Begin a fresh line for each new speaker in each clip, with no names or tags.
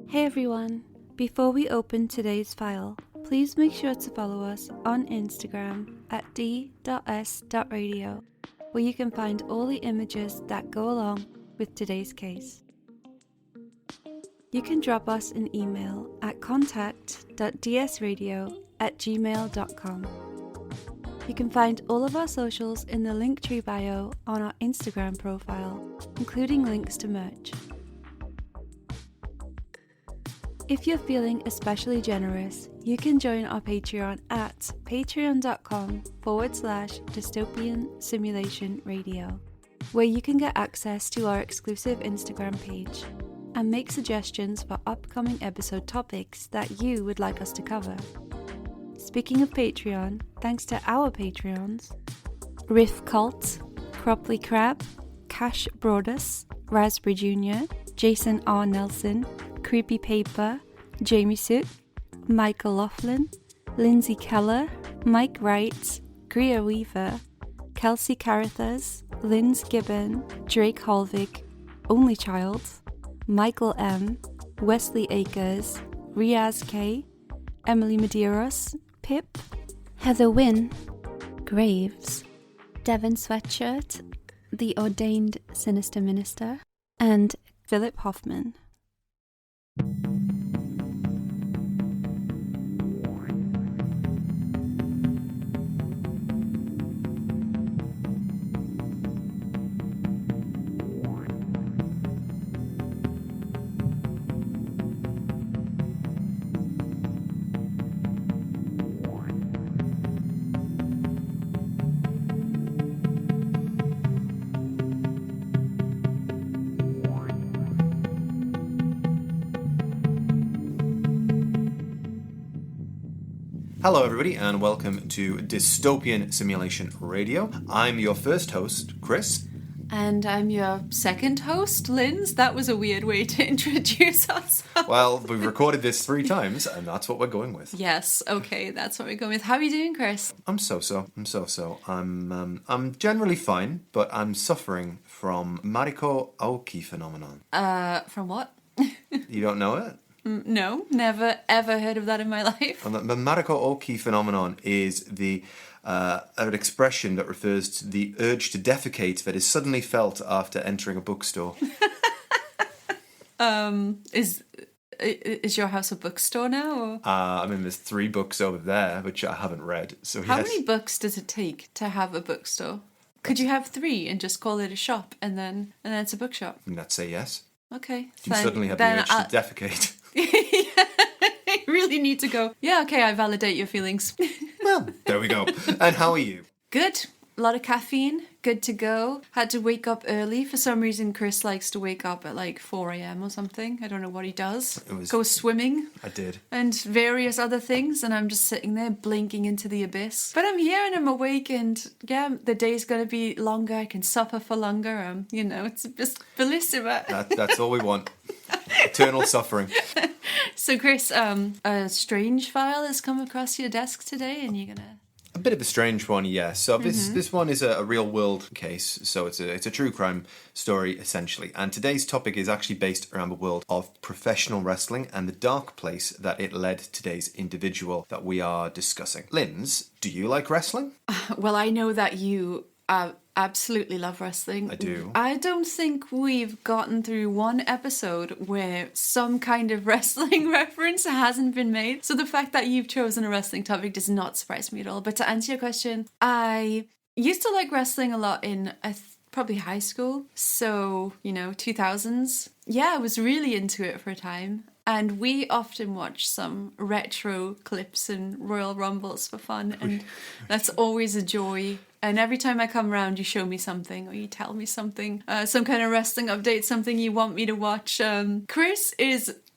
Hey everyone! Before we open today's file, please make sure to follow us on Instagram at d.s.radio, where you can find all the images that go along with today's case. You can drop us an email at contact.dsradio@gmail.com. You can find all of our socials in the Linktree bio on our Instagram profile, including links to merch. If you're feeling especially generous, you can join our Patreon at patreon.com/dystopian simulation radio, where you can get access to our exclusive Instagram page and make suggestions for upcoming episode topics that you would like us to cover. Speaking of Patreon, thanks to our Patreons, Riff Cult, Cropley Crab, Cash Broadus, Raspberry Jr., Jason R. Nelson, Creepy Paper, Jamie Sook, Michael Laughlin, Lindsay Keller, Mike Wright, Greer Weaver, Kelsey Carruthers, Linz Gibbon, Drake Holvig, Only Child, Michael M, Wesley Akers, Riaz K, Emily Medeiros, Pip, Heather Wynn, Graves, Devon Sweatshirt, The Ordained Sinister Minister, and Philip Hoffman.
Hello everybody and welcome to Dystopian Simulation Radio. I'm your first host, Chris.
And I'm your second host, Linz. That was a weird way to introduce us.
Well, we've recorded this 3 times and that's what we're going with.
Yes, okay, that's what we're going with. How are you doing, Chris?
I'm so-so. I'm generally fine, but I'm suffering from Mariko Aoki phenomenon.
From what?
You don't know it?
No, never ever heard of that in my life.
The Mariko Aoki phenomenon is an expression that refers to the urge to defecate that is suddenly felt after entering a bookstore.
Is your house a bookstore now? Or?
I mean, there's 3 books over there, which I haven't read. So
How
yes.
many books does it take to have a bookstore? Could you have 3 and just call it a shop, and then it's a bookshop?
Let's say yes.
Okay.
You suddenly have the urge to defecate.
I really need to go. Yeah, okay, I validate your feelings.
Well, there we go. And how are you?
Good. A lot of caffeine. Good to go. Had to wake up early. For some reason, Chris likes to wake up at like 4 a.m. or something. I don't know what he does. Go swimming.
I did.
And various other things. And I'm just sitting there blinking into the abyss. But I'm here and I'm awake. And yeah, the day's going to be longer. I can suffer for longer. It's just bellissima.
That's all we want. Eternal suffering.
So Chris, a strange file has come across your desk today and you're going to...
A bit of a strange one, yes. So this one is a real world case. So it's a true crime story, essentially. And today's topic is actually based around the world of professional wrestling and the dark place that it led today's individual that we are discussing. Linz, do you like wrestling?
Well, I know that you absolutely love wrestling.
I do.
I don't think we've gotten through one episode where some kind of wrestling reference hasn't been made. So the fact that you've chosen a wrestling topic does not surprise me at all. But to answer your question, I used to like wrestling a lot in probably high school. So, 2000s. Yeah, I was really into it for a time. And we often watch some retro clips and Royal Rumbles for fun. And that's always a joy. And every time I come around, you show me something or you tell me something, some kind of wrestling update, something you want me to watch. Chris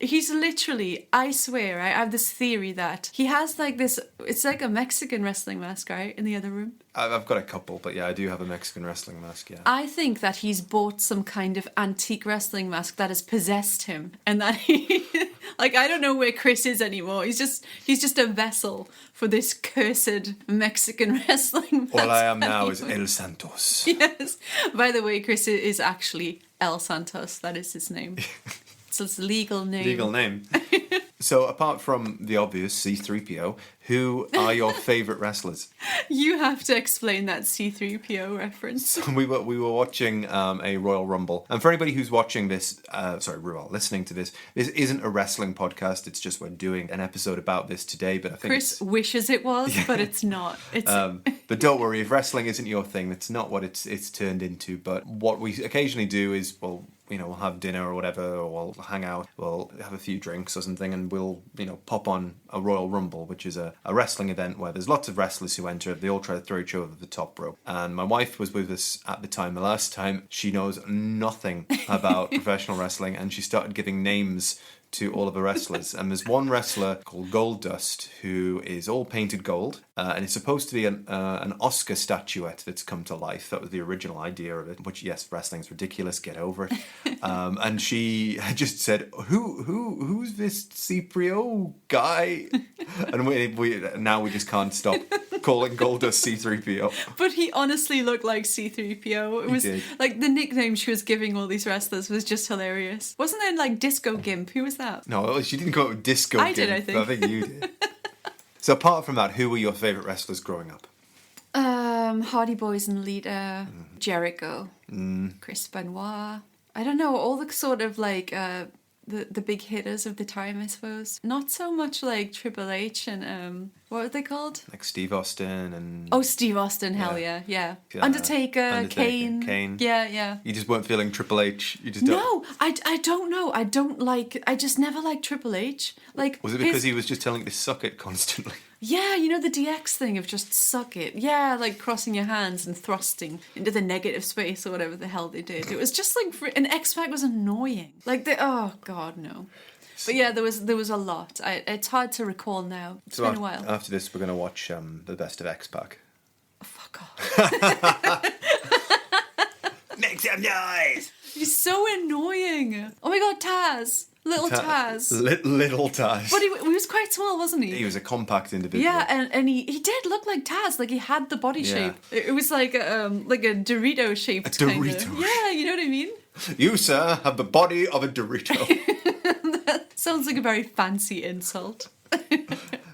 he's literally, I swear, I have this theory that he has like this, it's like a Mexican wrestling mask, right, in the other room.
I've got a couple, but yeah, I do have a Mexican wrestling mask, yeah.
I think that he's bought some kind of antique wrestling mask that has possessed him and that he... Like, I don't know where Chris is anymore. He's just a vessel for this cursed Mexican wrestling mask.
All I am now is El Santos.
Yes. By the way, Chris is actually El Santos. That is his name. wrestler's legal name.
Legal name. So apart from the obvious C-3PO, who are your favourite wrestlers?
You have to explain that C-3PO reference.
We were watching a Royal Rumble, and for anybody who's watching this, listening to this isn't a wrestling podcast. It's just we're doing an episode about this today. But I think
Chris wishes it was, but it's not. It's
but don't worry, if wrestling isn't your thing, that's not what it's turned into. But what we occasionally do is we'll have dinner or whatever, or we'll hang out, we'll have a few drinks or something, and we'll pop on a Royal Rumble, which is a wrestling event where there's lots of wrestlers who enter. They all try to throw each other over the top rope. And my wife was with us at the time. The last time, she knows nothing about professional wrestling, and she started giving names to all of the wrestlers. And there's one wrestler called Gold Dust who is all painted gold, and it's supposed to be an Oscar statuette that's come to life. That was the original idea of it, which, yes, wrestling's ridiculous, get over it. And she just said, who's this C-3PO guy? And we now we just can't stop calling Gold Dust C-3PO.
But he honestly looked like C-3PO. It was like the nickname she was giving all these wrestlers was just hilarious. Wasn't there like Disco Gimp? Who was that?
No, she didn't go with Disco
I
Gimp.
did, I think.
I think you did. So apart from that, who were your favourite wrestlers growing up?
Hardy Boys and Lita, Jericho, Chris Benoit. I don't know, all the sort of like the big hitters of the time, I suppose. Not so much like Triple H and what were they called?
Like Steve Austin and...
Oh, Steve Austin, hell yeah. Undertaker, Kane. Yeah.
You just weren't feeling Triple H? You just don't...
No, I don't know. I just never liked Triple H. Like,
was it because he was just telling you to suck it constantly?
Yeah, the DX thing of just suck it. Yeah, like crossing your hands and thrusting into the negative space or whatever the hell they did. It was just like... And X-Pac was annoying. Like, oh, God, no. But yeah, there was a lot. It's hard to recall now. It's been a while.
After this, we're going to watch the best of X-Pac.
Oh, fuck off.
Make some noise!
He's so annoying. Oh my God, Taz. Little Taz.
Little Taz.
But he was quite small, wasn't he?
He was a compact individual.
Yeah, and he did look like Taz. Like, he had the body shape. It was like a Dorito shaped kind of. Yeah, you know what I mean?
You, sir, have the body of a Dorito.
That sounds like a very fancy insult.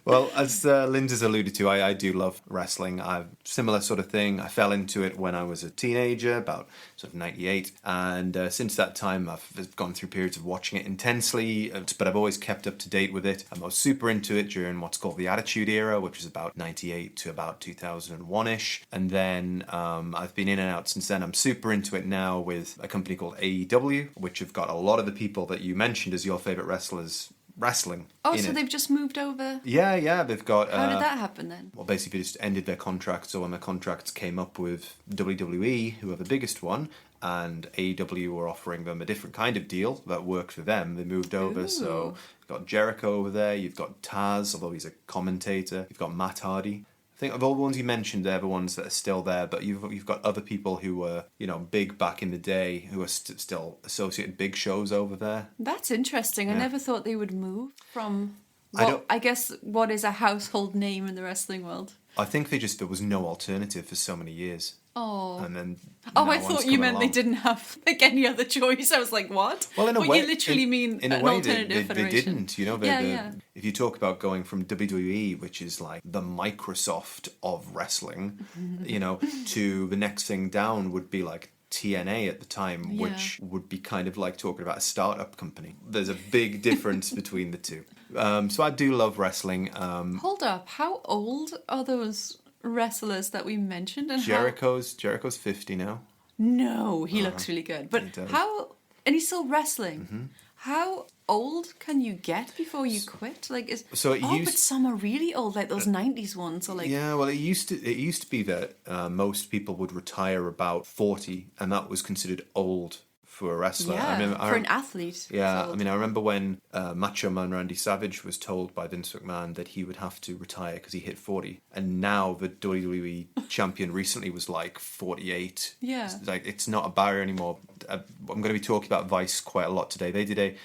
Well, as Linz has alluded to, I do love wrestling. Similar sort of thing. I fell into it when I was a teenager, about sort of 98. And since that time, I've gone through periods of watching it intensely, but I've always kept up to date with it. I was super into it during what's called the Attitude Era, which is about 98 to about 2001-ish. And then I've been in and out since then. I'm super into it now with a company called AEW, which have got a lot of the people that you mentioned as your favourite wrestlers wrestling.
Oh, so they've just moved over?
Yeah, they've got...
How did that happen then?
Well, basically just ended their contracts, so when their contracts came up with WWE, who are the biggest one, and AEW were offering them a different kind of deal that worked for them, they moved over. Ooh. So you've got Jericho over there, you've got Taz, although he's a commentator, you've got Matt Hardy. I think of all the ones you mentioned, they're the ones that are still there, but you've got other people who were, big back in the day, who are still associated big shows over there.
That's interesting. Yeah. I never thought they would move from, I guess, what is a household name in the wrestling world.
I think there was no alternative for so many years.
Oh.
And then...
I thought you meant they didn't have any other choice. I was like, what?
Well, in a way...
You literally mean
in a
an
way,
alternative federation.
they didn't. If you talk about going from WWE, which is like the Microsoft of wrestling, to the next thing down would be like TNA at the time, which would be kind of like talking about a startup company. There's a big difference between the two. So I do love wrestling.
Hold up. How old are those wrestlers that we mentioned? And
Jericho's 50 now.
No, he looks really good. But and he's still wrestling. Mm-hmm. How old can you get before you quit? Like, but some are really old, like those 90s ones. Or like,
yeah, well, it used to be that most people would retire about 40, and that was considered old for a wrestler.
Yeah, for an athlete.
Yeah, I remember when Macho Man Randy Savage was told by Vince McMahon that he would have to retire because he hit 40. And now the WWE champion recently was like 48.
Yeah.
It's not a barrier anymore. I'm going to be talking about Vice quite a lot today. They did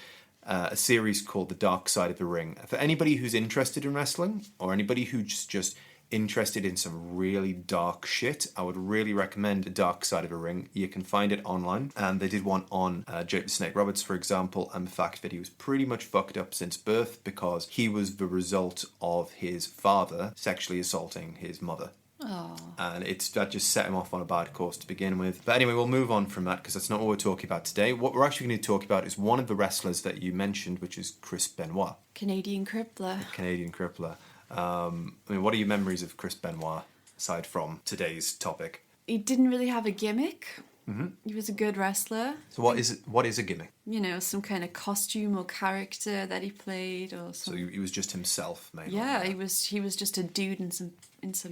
a series called The Dark Side of the Ring. For anybody who's interested in wrestling, or anybody who's just interested in some really dark shit, I would really recommend A Dark Side of a Ring. You can find it online, and they did one on Jake the Snake Roberts, for example, and the fact that he was pretty much fucked up since birth because he was the result of his father sexually assaulting his mother.
Oh.
And that just set him off on a bad course to begin with. But anyway, we'll move on from that because that's not what we're talking about today. What we're actually going to talk about is one of the wrestlers that you mentioned, which is Chris Benoit.
Canadian crippler.
Canadian crippler. What are your memories of Chris Benoit, aside from today's topic?
He didn't really have a gimmick.
Mm-hmm.
He was a good wrestler.
So what is a gimmick?
Some kind of costume or character that he played, or something.
So he was just himself, maybe.
Yeah, he was just a dude in some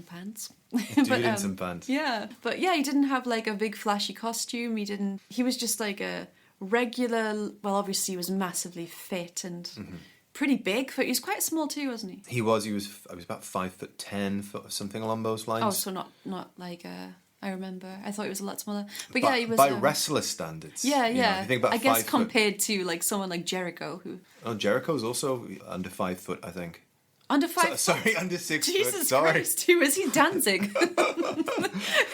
pants.
A dude in some pants.
Yeah, but yeah, he didn't have like a big flashy costume. He was just like a regular. Well, obviously he was massively fit and pretty big. But he was quite small too, wasn't he?
He was. I was about 5'10", or something along those lines.
Oh, so not like I remember. I thought he was a lot smaller. But
yeah,
he was
by wrestler standards.
Yeah, yeah.
If you think about
I guess
5
compared to like someone like Jericho, who
Jericho's also under 5 foot, I think.
under 5
Sorry, under 6 foot.
Jesus
Sorry.
Christ, who is he dancing?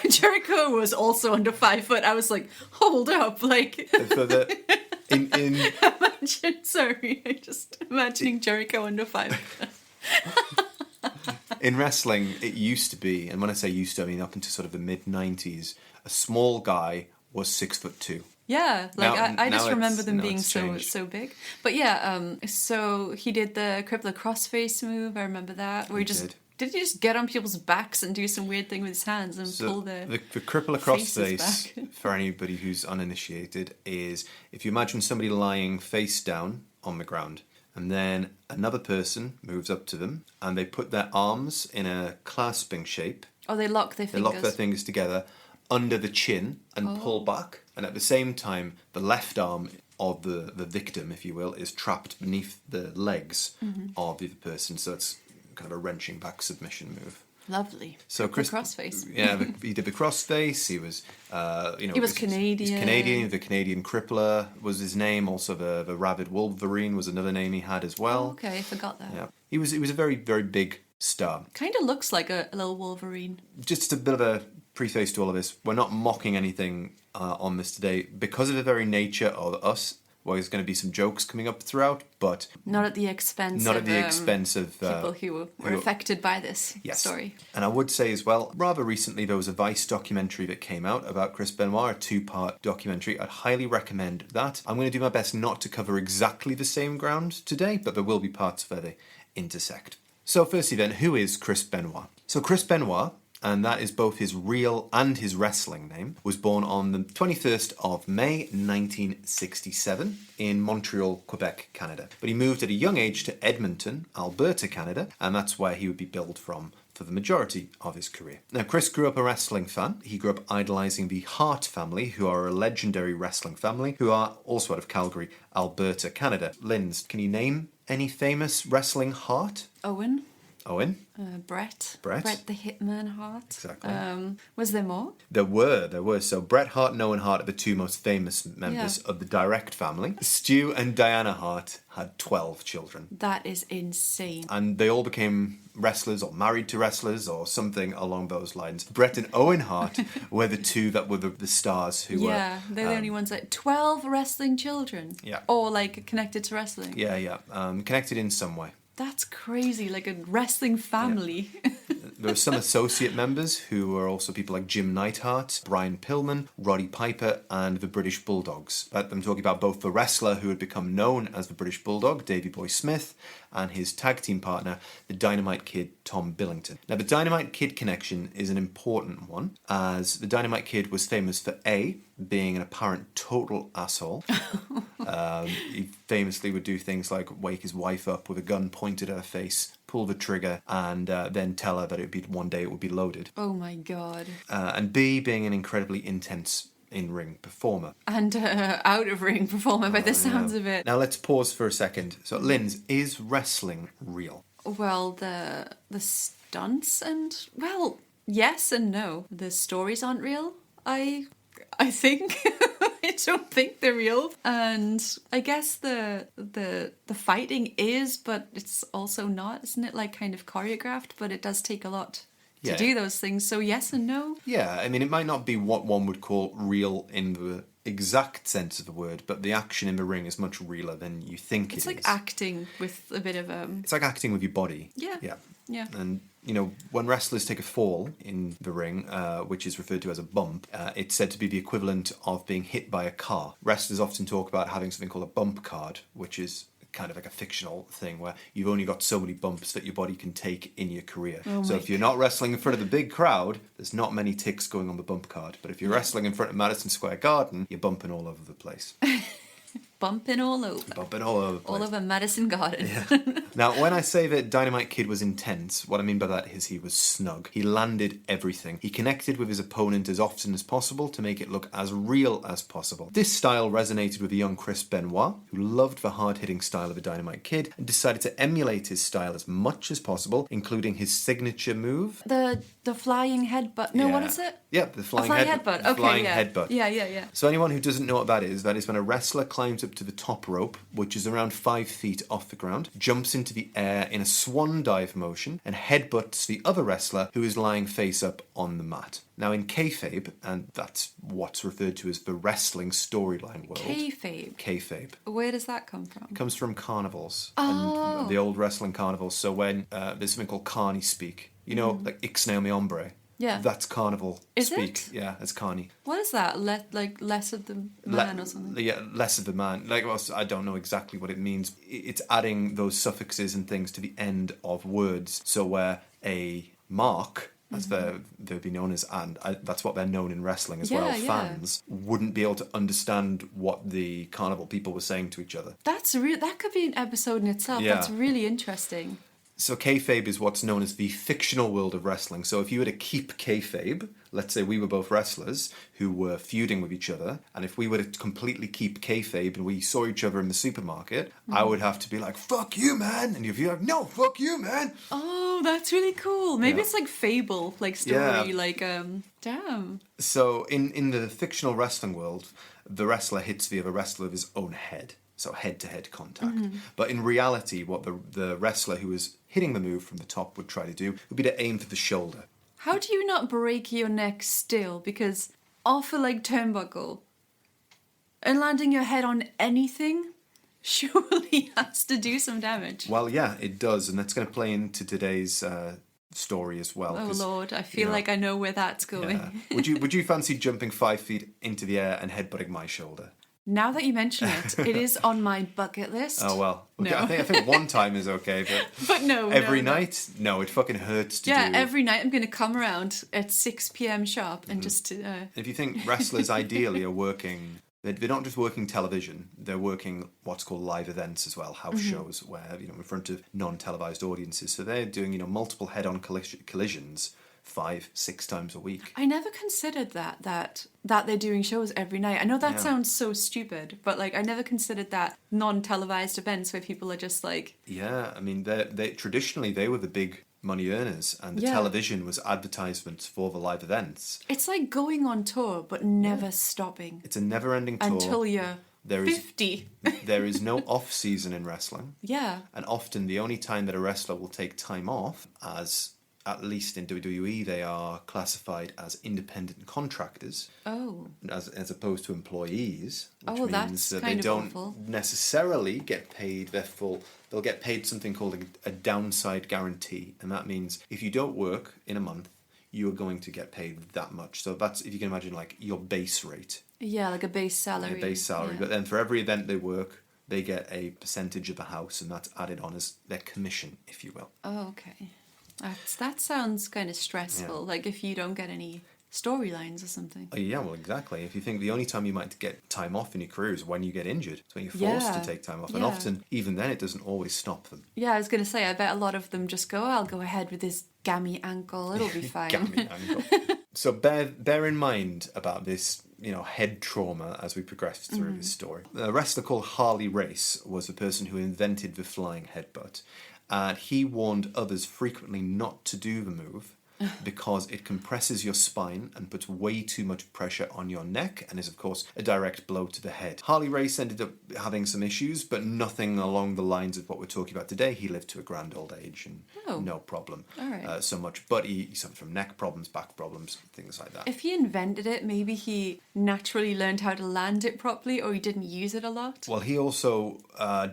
Jericho was also under 5 foot. I was like, hold up, like.
So
Imagine, sorry, I just imagining Jericho under 5 foot.
in wrestling, it used to be, and when I say used to, I mean up into sort of the mid-90s, a small guy was 6'2".
Yeah, like I just remember them being
so
so big. But yeah, so he did the crippler crossface move. I remember that. Where did he just get on people's backs and do some weird thing with his hands and pull the
crippler crossface, for anybody who's uninitiated, is if you imagine somebody lying face down on the ground, and then another person moves up to them, and they put their arms in a clasping shape.
Oh, they lock their fingers.
They lock their fingers together under the chin and pull back. And at the same time, the left arm of the victim, if you will, is trapped beneath the legs of the other person. So it's kind of a wrenching back submission move.
Lovely.
So Chris,
crossface.
Yeah, he did the crossface. He was,
he was Canadian.
He's Canadian. The Canadian Crippler was his name. Also, the Rabid Wolverine was another name he had as well.
Oh, okay, I forgot that.
Yeah, he was a very, very big star.
Kind of looks like a little Wolverine.
Just a bit of a preface to all of this. We're not mocking anything on this today because of the very nature of us. Well, there's going to be some jokes coming up throughout, but
not at the expense of people who were affected by this story.
And I would say as well, rather recently there was a Vice documentary that came out about Chris Benoit, a 2-part documentary. I'd highly recommend that. I'm going to do my best not to cover exactly the same ground today, but there will be parts where they intersect. So firstly then, who is Chris Benoit? So Chris Benoit, and that is both his real and his wrestling name, was born on the 21st of May 1967 in Montreal, Quebec, Canada. But he moved at a young age to Edmonton, Alberta, Canada, and that's where he would be billed from for the majority of his career. Now, Chris grew up a wrestling fan. He grew up idolising the Hart family, who are a legendary wrestling family, who are also out of Calgary, Alberta, Canada. Linz, can you name any famous wrestling Hart?
Owen.
Brett
the Hitman Hart.
Exactly.
Was there more?
There were. So Bret Hart and Owen Hart are the two most famous members of the direct family. Stu and Diana Hart had 12 children.
That is insane.
And they all became wrestlers or married to wrestlers or something along those lines. Bret and Owen Hart were the two that were the stars who were...
Yeah, they're the only ones 12 wrestling children.
Yeah.
Or connected to wrestling.
Yeah. Connected in some way.
That's crazy, like a wrestling family. Yeah.
There were some associate members who were also people like Jim Neidhart, Brian Pillman, Roddy Piper, and the British Bulldogs. I'm talking about both the wrestler who had become known as the British Bulldog, Davey Boy Smith, and his tag team partner, the Dynamite Kid, Tom Billington. Now, the Dynamite Kid connection is an important one, as the Dynamite Kid was famous for A, being an apparent total asshole. He famously would do things like wake his wife up with a gun pointed at her face, pull the trigger, and then tell her that one day it would be loaded.
Oh my God.
And B, being an incredibly intense in-ring performer.
And out-of-ring performer by the sounds of it.
Now let's pause for a second. So, Linz, is wrestling real?
Well, the stunts and... Well, yes and no. The stories aren't real, I think. I don't think they're real. And I guess the fighting is, but it's also not. Isn't it kind of choreographed? But it does take a lot to do those things. So yes and no.
Yeah, I mean, it might not be what one would call real in the exact sense of the word, but the action in the ring is much realer than you think it is.
It's like acting with a bit of
It's like acting with your body.
Yeah.
And, when wrestlers take a fall in the ring, which is referred to as a bump, it's said to be the equivalent of being hit by a car. Wrestlers often talk about having something called a bump card, which is kind of like a fictional thing where you've only got so many bumps that your body can take in your career. So if you're not wrestling in front of the big crowd, there's not many ticks going on the bump card. But if you're wrestling in front of Madison Square Garden, you're bumping all over the place.
Bumping all over.
Bumping all over the place.
All over Madison Garden.
Yeah. Now, when I say that Dynamite Kid was intense, what I mean by that is he was snug. He landed everything. He connected with his opponent as often as possible to make it look as real as possible. This style resonated with the young Chris Benoit, who loved the hard-hitting style of the Dynamite Kid and decided to emulate his style as much as possible, including his signature move.
The flying headbutt. No, what is it?
Yeah, the flying
headbutt. Okay,
flying
yeah.
headbutt.
Yeah.
So anyone who doesn't know what that is when a wrestler climbs up to the top rope, which is around 5 feet off the ground, jumps into the air in a swan dive motion, and headbutts the other wrestler who is lying face up on the mat. Now in kayfabe, and that's what's referred to as the wrestling storyline world. Kayfabe.
Where does that come from?
It comes from carnivals. And the old wrestling carnivals. So when there's something called carny speak, like Ixnay mi hombre.
Yeah.
That's carnival speak.
It?
Yeah, it's carny.
What is that? Less of the man or something?
Yeah, less of the man. I don't know exactly what it means. It's adding those suffixes and things to the end of words. So where a mark, as they'd be known as, and that's what they're known in wrestling as well, fans wouldn't be able to understand what the carnival people were saying to each other.
That could be an episode in itself.
Yeah.
That's really interesting.
So kayfabe is what's known as the fictional world of wrestling. So if you were to keep kayfabe, let's say we were both wrestlers who were feuding with each other, and if we were to completely keep kayfabe and we saw each other in the supermarket, I would have to be like, fuck you, man! And you'd be like, no, fuck you, man!
Oh, that's really cool. Maybe it's like fable, like story, damn.
So in the fictional wrestling world, the wrestler hits the other wrestler with his own head. So head-to-head contact. But in reality, what the wrestler who was hitting the move from the top would try to do would be to aim for the shoulder.
How do you not break your neck still? Because off a turnbuckle and landing your head on anything surely has to do some damage.
Well, yeah, it does, and that's going to play into today's story as well.
Oh Lord, I feel like I know where that's going.
Yeah. Would you fancy jumping 5 feet into the air and headbutting my shoulder?
Now that you mention it, it is on my bucket list.
Oh well, okay,
no.
I think one time is okay,
but no.
Every night, no, it fucking hurts to do.
Yeah, every night I'm going to come around at 6 p.m. sharp and just.
If you think wrestlers ideally are working, they're not just working television; they're working what's called live events as well, house shows where in front of non-televised audiences. So they're doing multiple head-on collisions 5-6 times a week.
I never considered that they're doing shows every night. I know that sounds so stupid, but I never considered that non-televised events where people are just
Yeah, I mean, they traditionally they were the big money earners, and the television was advertisements for the live events.
It's like going on tour, but never stopping.
It's a never-ending tour
until you're 50.
There is no off-season in wrestling.
Yeah.
And often the only time that a wrestler will take time off, as at least in WWE, they are classified as independent contractors.
Oh.
As opposed to employees, which means
that's
that
kind
they
of
don't
awful.
necessarily get paid their full. They'll get paid something called a downside guarantee, and that means if you don't work in a month, you are going to get paid that much. So that's, if you can imagine, your base rate.
Yeah, like a base salary.
A base salary,
yeah.
But then for every event they work, they get a percentage of the house, and that's added on as their commission, if you will.
Oh, okay. That sounds kind of stressful, if you don't get any storylines or something.
Oh, yeah, well, exactly. If you think the only time you might get time off in your career is when you get injured, it's when you're forced to take time off. And often, even then, it doesn't always stop them.
Yeah, I was going to say, I bet a lot of them just go, I'll go ahead with this gammy ankle, it'll be fine.
Gammy ankle. So bear in mind about this, head trauma as we progress through this story. A wrestler called Harley Race was the person who invented the flying headbutt. And he warned others frequently not to do the move because it compresses your spine and puts way too much pressure on your neck and is, of course, a direct blow to the head. Harley Race ended up having some issues, but nothing along the lines of what we're talking about today. He lived to a grand old age and no problem so much. But he suffered from neck problems, back problems, things like that.
If he invented it, maybe he naturally learned how to land it properly, or he didn't use it a lot.
Well, he also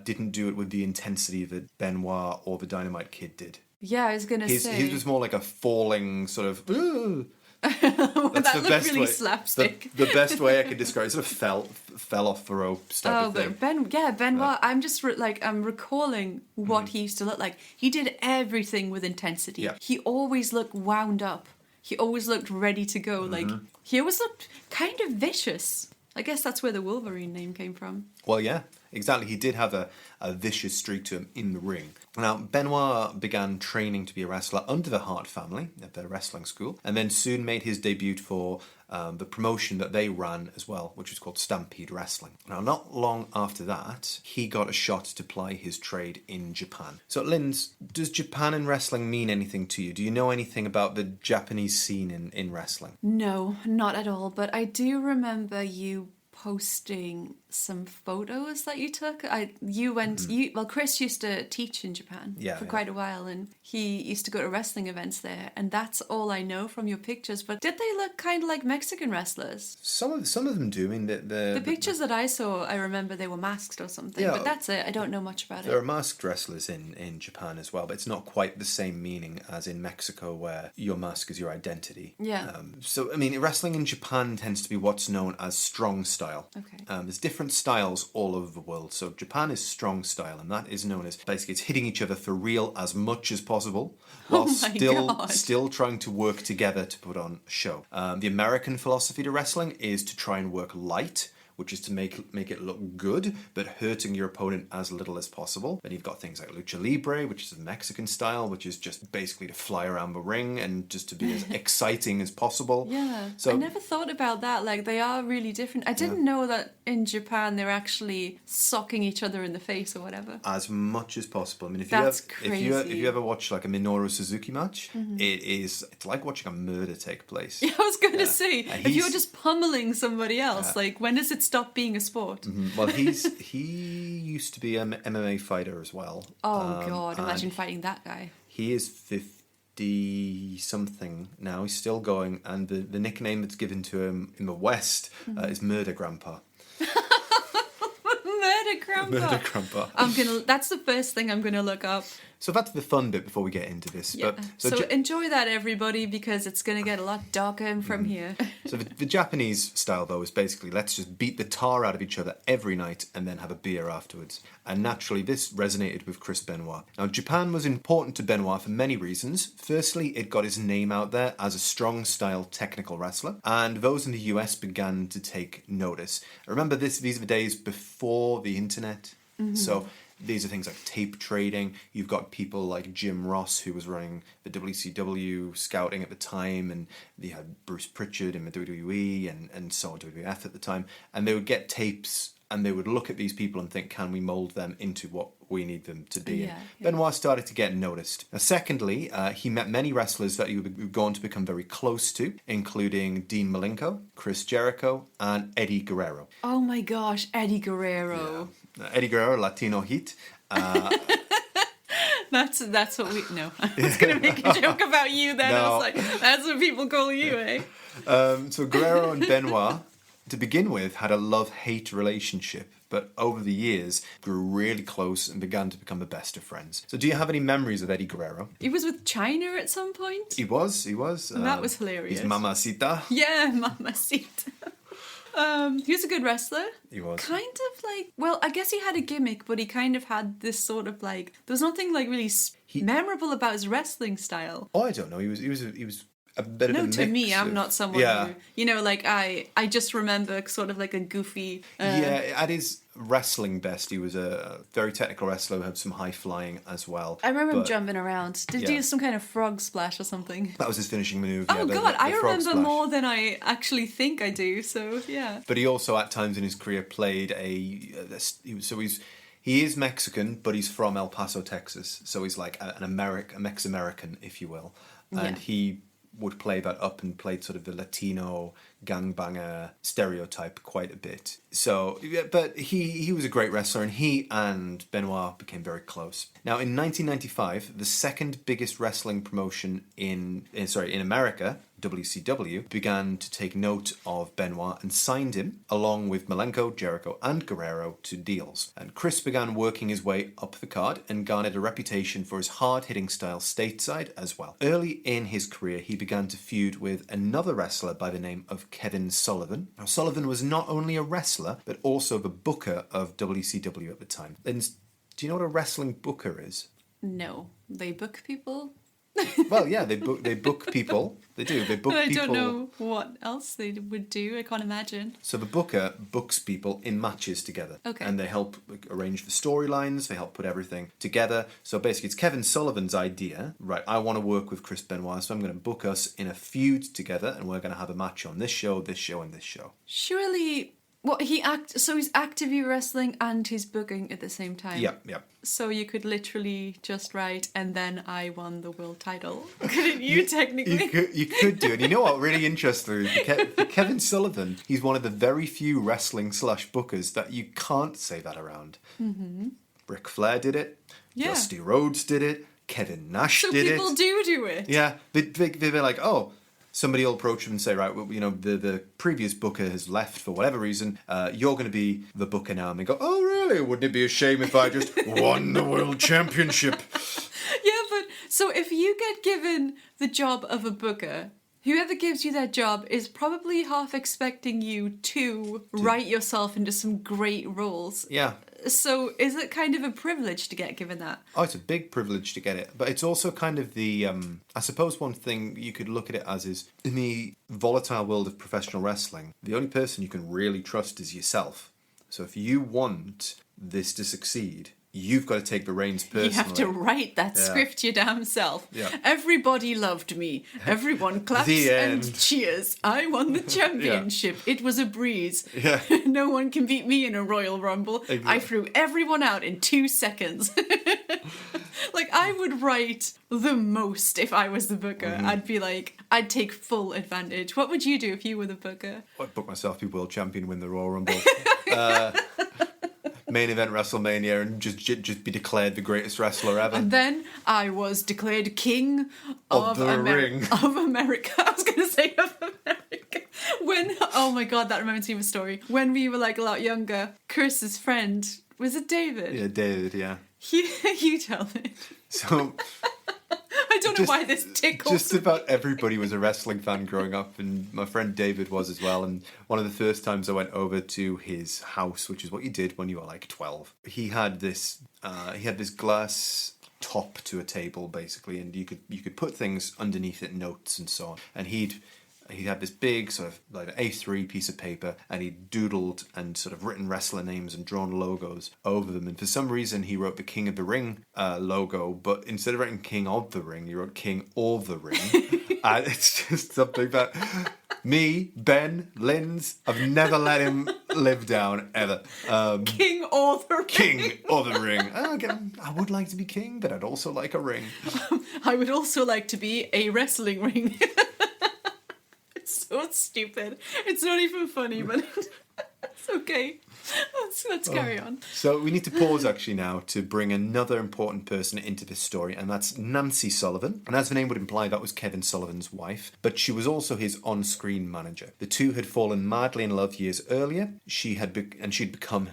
didn't do it with the intensity that Benoit or the Dynamite Kid did.
Yeah, I was going to say.
His was more like a falling sort of...
That's
the best
really
way.
slapstick.
The best way I could describe it, sort of fell off the ropes type of thing.
Benoit, I'm just I'm recalling what he used to look like. He did everything with intensity.
Yeah.
He always looked wound up. He always looked ready to go. Like, he always looked kind of vicious. I guess that's where the Wolverine name came from.
Well, yeah, exactly. He did have a vicious streak to him in the ring. Now, Benoit began training to be a wrestler under the Hart family at their wrestling school, and then soon made his debut for the promotion that they ran as well, which was called Stampede Wrestling. Now, not long after that, he got a shot to ply his trade in Japan. So, Linz, does Japan and wrestling mean anything to you? Do you know anything about the Japanese scene in wrestling?
No, not at all. But I do remember you posting some photos that you took. Chris used to teach in Japan for quite a while, and he used to go to wrestling events there, and that's all I know from your pictures. But did they look kind of like Mexican wrestlers?
Some of them do. I mean,
the pictures that I saw, I remember they were masked or something, but that's it. I don't know much about it.
There are masked wrestlers in Japan as well, but it's not quite the same meaning as in Mexico, where your mask is your identity.
Yeah.
So, I mean, wrestling in Japan tends to be what's known as strong style.
Okay.
There's different styles all over the world. So Japan is strong style, and that is known as basically it's hitting each other for real as much as possible, while still trying to work together to put on a show. The American philosophy to wrestling is to try and work light, which is to make it look good, but hurting your opponent as little as possible. Then you've got things like lucha libre, which is the Mexican style, which is just basically to fly around the ring and just to be as exciting as possible.
Yeah,
so
I never thought about that. Like, they are really different. I didn't know that in Japan they're actually socking each other in the face or whatever.
As much as possible. I mean, if you ever watch like a Minoru Suzuki match, it's like watching a murder take place.
Yeah, I was going to say, if you're just pummeling somebody else, like, when does it stop being a sport?
Well, he used to be an MMA fighter as well.
Oh God! Imagine fighting that guy.
He is 50-something now. He's still going, and the nickname that's given to him in the West is Murder Grandpa.
Murder Grandpa. That's the first thing I'm gonna look up.
So that's the fun bit before we get into this.
Yeah. So enjoy that, everybody, because it's going to get a lot darker from here.
So the Japanese style, though, is basically let's just beat the tar out of each other every night and then have a beer afterwards. And naturally, this resonated with Chris Benoit. Now, Japan was important to Benoit for many reasons. Firstly, it got his name out there as a strong-style technical wrestler, and those in the US began to take notice. Remember, these are the days before the internet. So these are things like tape trading. You've got people like Jim Ross, who was running the WCW scouting at the time, and you had Bruce Pritchard in the WWE and so on, WWF at the time. And they would get tapes and they would look at these people and think, can we mould them into what we need them to be?
Yeah.
Benoit started to get noticed. Now, secondly, he met many wrestlers that he would go on to become very close to, including Dean Malenko, Chris Jericho, and Eddie Guerrero.
Oh my gosh, Eddie Guerrero.
Yeah. Eddie Guerrero, Latino Heat.
That's what we... No, I was going to make a joke about you then. I was like, that's what people call you, eh?
So Guerrero and Benoit, to begin with, had a love-hate relationship, but over the years grew really close and began to become the best of friends. So do you have any memories of Eddie Guerrero?
He was with China at some point?
He was.
And that was hilarious.
He's Mamacita.
Yeah, Mamacita. He was a good wrestler.
He was.
Kind of like... Well, I guess he had a gimmick, but he kind of had this sort of like... There was nothing like really memorable about his wrestling style.
Oh, I don't know. He was a bit of a mix.
No, to me, I'm not someone who... You know, like, I just remember sort of like a goofy...
at his wrestling best, he was a very technical wrestler who had some high flying as well.
I remember him jumping around. Did he do some kind of frog splash or something?
That was his finishing move.
Oh, God, I remember
splash.
more than I actually think I do, so, yeah.
But he also, at times in his career, played He is Mexican, but he's from El Paso, Texas. So he's like a Mex-American, if you will. And he would play that up and played sort of the Latino gangbanger stereotype quite a bit. So, yeah, but he was a great wrestler, and he and Benoit became very close. Now, in 1995, the second biggest wrestling promotion in America, WCW, began to take note of Benoit and signed him, along with Malenko, Jericho, and Guerrero, to deals. And Chris began working his way up the card and garnered a reputation for his hard-hitting style stateside as well. Early in his career, he began to feud with another wrestler by the name of Kevin Sullivan. Now, Sullivan was not only a wrestler, but also the booker of WCW at the time. And do you know what a wrestling booker is?
No. They book people?
Well, yeah, they book people. They do. They book
But I
people.
don't know what else they would do. I can't imagine.
So the booker books people in matches together.
Okay.
And they help arrange the storylines. They help put everything together. So basically, it's Kevin Sullivan's idea. Right, I want to work with Chris Benoit, so I'm going to book us in a feud together, and we're going to have a match on this show, and this show.
Surely, so he's actively wrestling and he's booking at the same time.
Yeah.
So you could literally just write, and then I won the world title. Couldn't you, technically?
You could do it. You know what? Really interesting. Kevin Sullivan, he's one of the very few wrestling / bookers that you can't say that around. Mm-hmm. Ric Flair did it.
Yeah.
Dusty Rhodes did it. Kevin Nash did it.
So people do it.
Yeah. They're like, oh, somebody will approach him and say, right, well, the previous booker has left for whatever reason. You're going to be the booker now. And they go, oh, really? Wouldn't it be a shame if I just won the world championship?
Yeah, but so if you get given the job of a booker, whoever gives you that job is probably half expecting you to write yourself into some great roles.
Yeah.
So is it kind of a privilege to get given that?
Oh, it's a big privilege to get it. But it's also kind of the, I suppose one thing you could look at it as is, in the volatile world of professional wrestling, the only person you can really trust is yourself. So if you want this to succeed, you've got to take the reins personally.
You have to write that script your damn self.
Yeah.
Everybody loved me. Everyone claps and cheers. I won the championship. It was a breeze.
Yeah.
No one can beat me in a Royal Rumble.
Exactly.
I threw everyone out in 2 seconds. Like, I would write the most if I was the booker.
Mm-hmm.
I'd be like, I'd take full advantage. What would you do if you were the booker?
I'd book myself be world champion, win the Royal Rumble. Main event WrestleMania and just be declared the greatest wrestler ever.
And then I was declared king
of the ring.
Of America. I was going to say of America. Oh my God, that reminds me of a story. When we were like a lot younger, Chris's friend, was it David?
Yeah, David, yeah.
You tell me.
So...
I don't know why this tickles.
Just about everybody was a wrestling fan growing up, and my friend David was as well. And one of the first times I went over to his house, which is what you did when you were like 12, he had this glass top to a table basically, and you could put things underneath it, notes and so on. And he'd had this big sort of like an A3 piece of paper, and he doodled and sort of written wrestler names and drawn logos over them. And for some reason, he wrote the King of the Ring logo, but instead of writing King of the Ring, he wrote King of the Ring. And it's just something that me, Ben, Linz, I've never let him live down ever.
King of the Ring.
King of the Ring. I would like to be king, but I'd also like a ring.
I would also like to be a wrestling ring. So stupid. It's not even funny, but it's okay. Let's carry on.
So we need to pause actually now to bring another important person into this story, and that's Nancy Sullivan. And as the name would imply, that was Kevin Sullivan's wife, but she was also his on-screen manager. The two had fallen madly in love years earlier. She'd become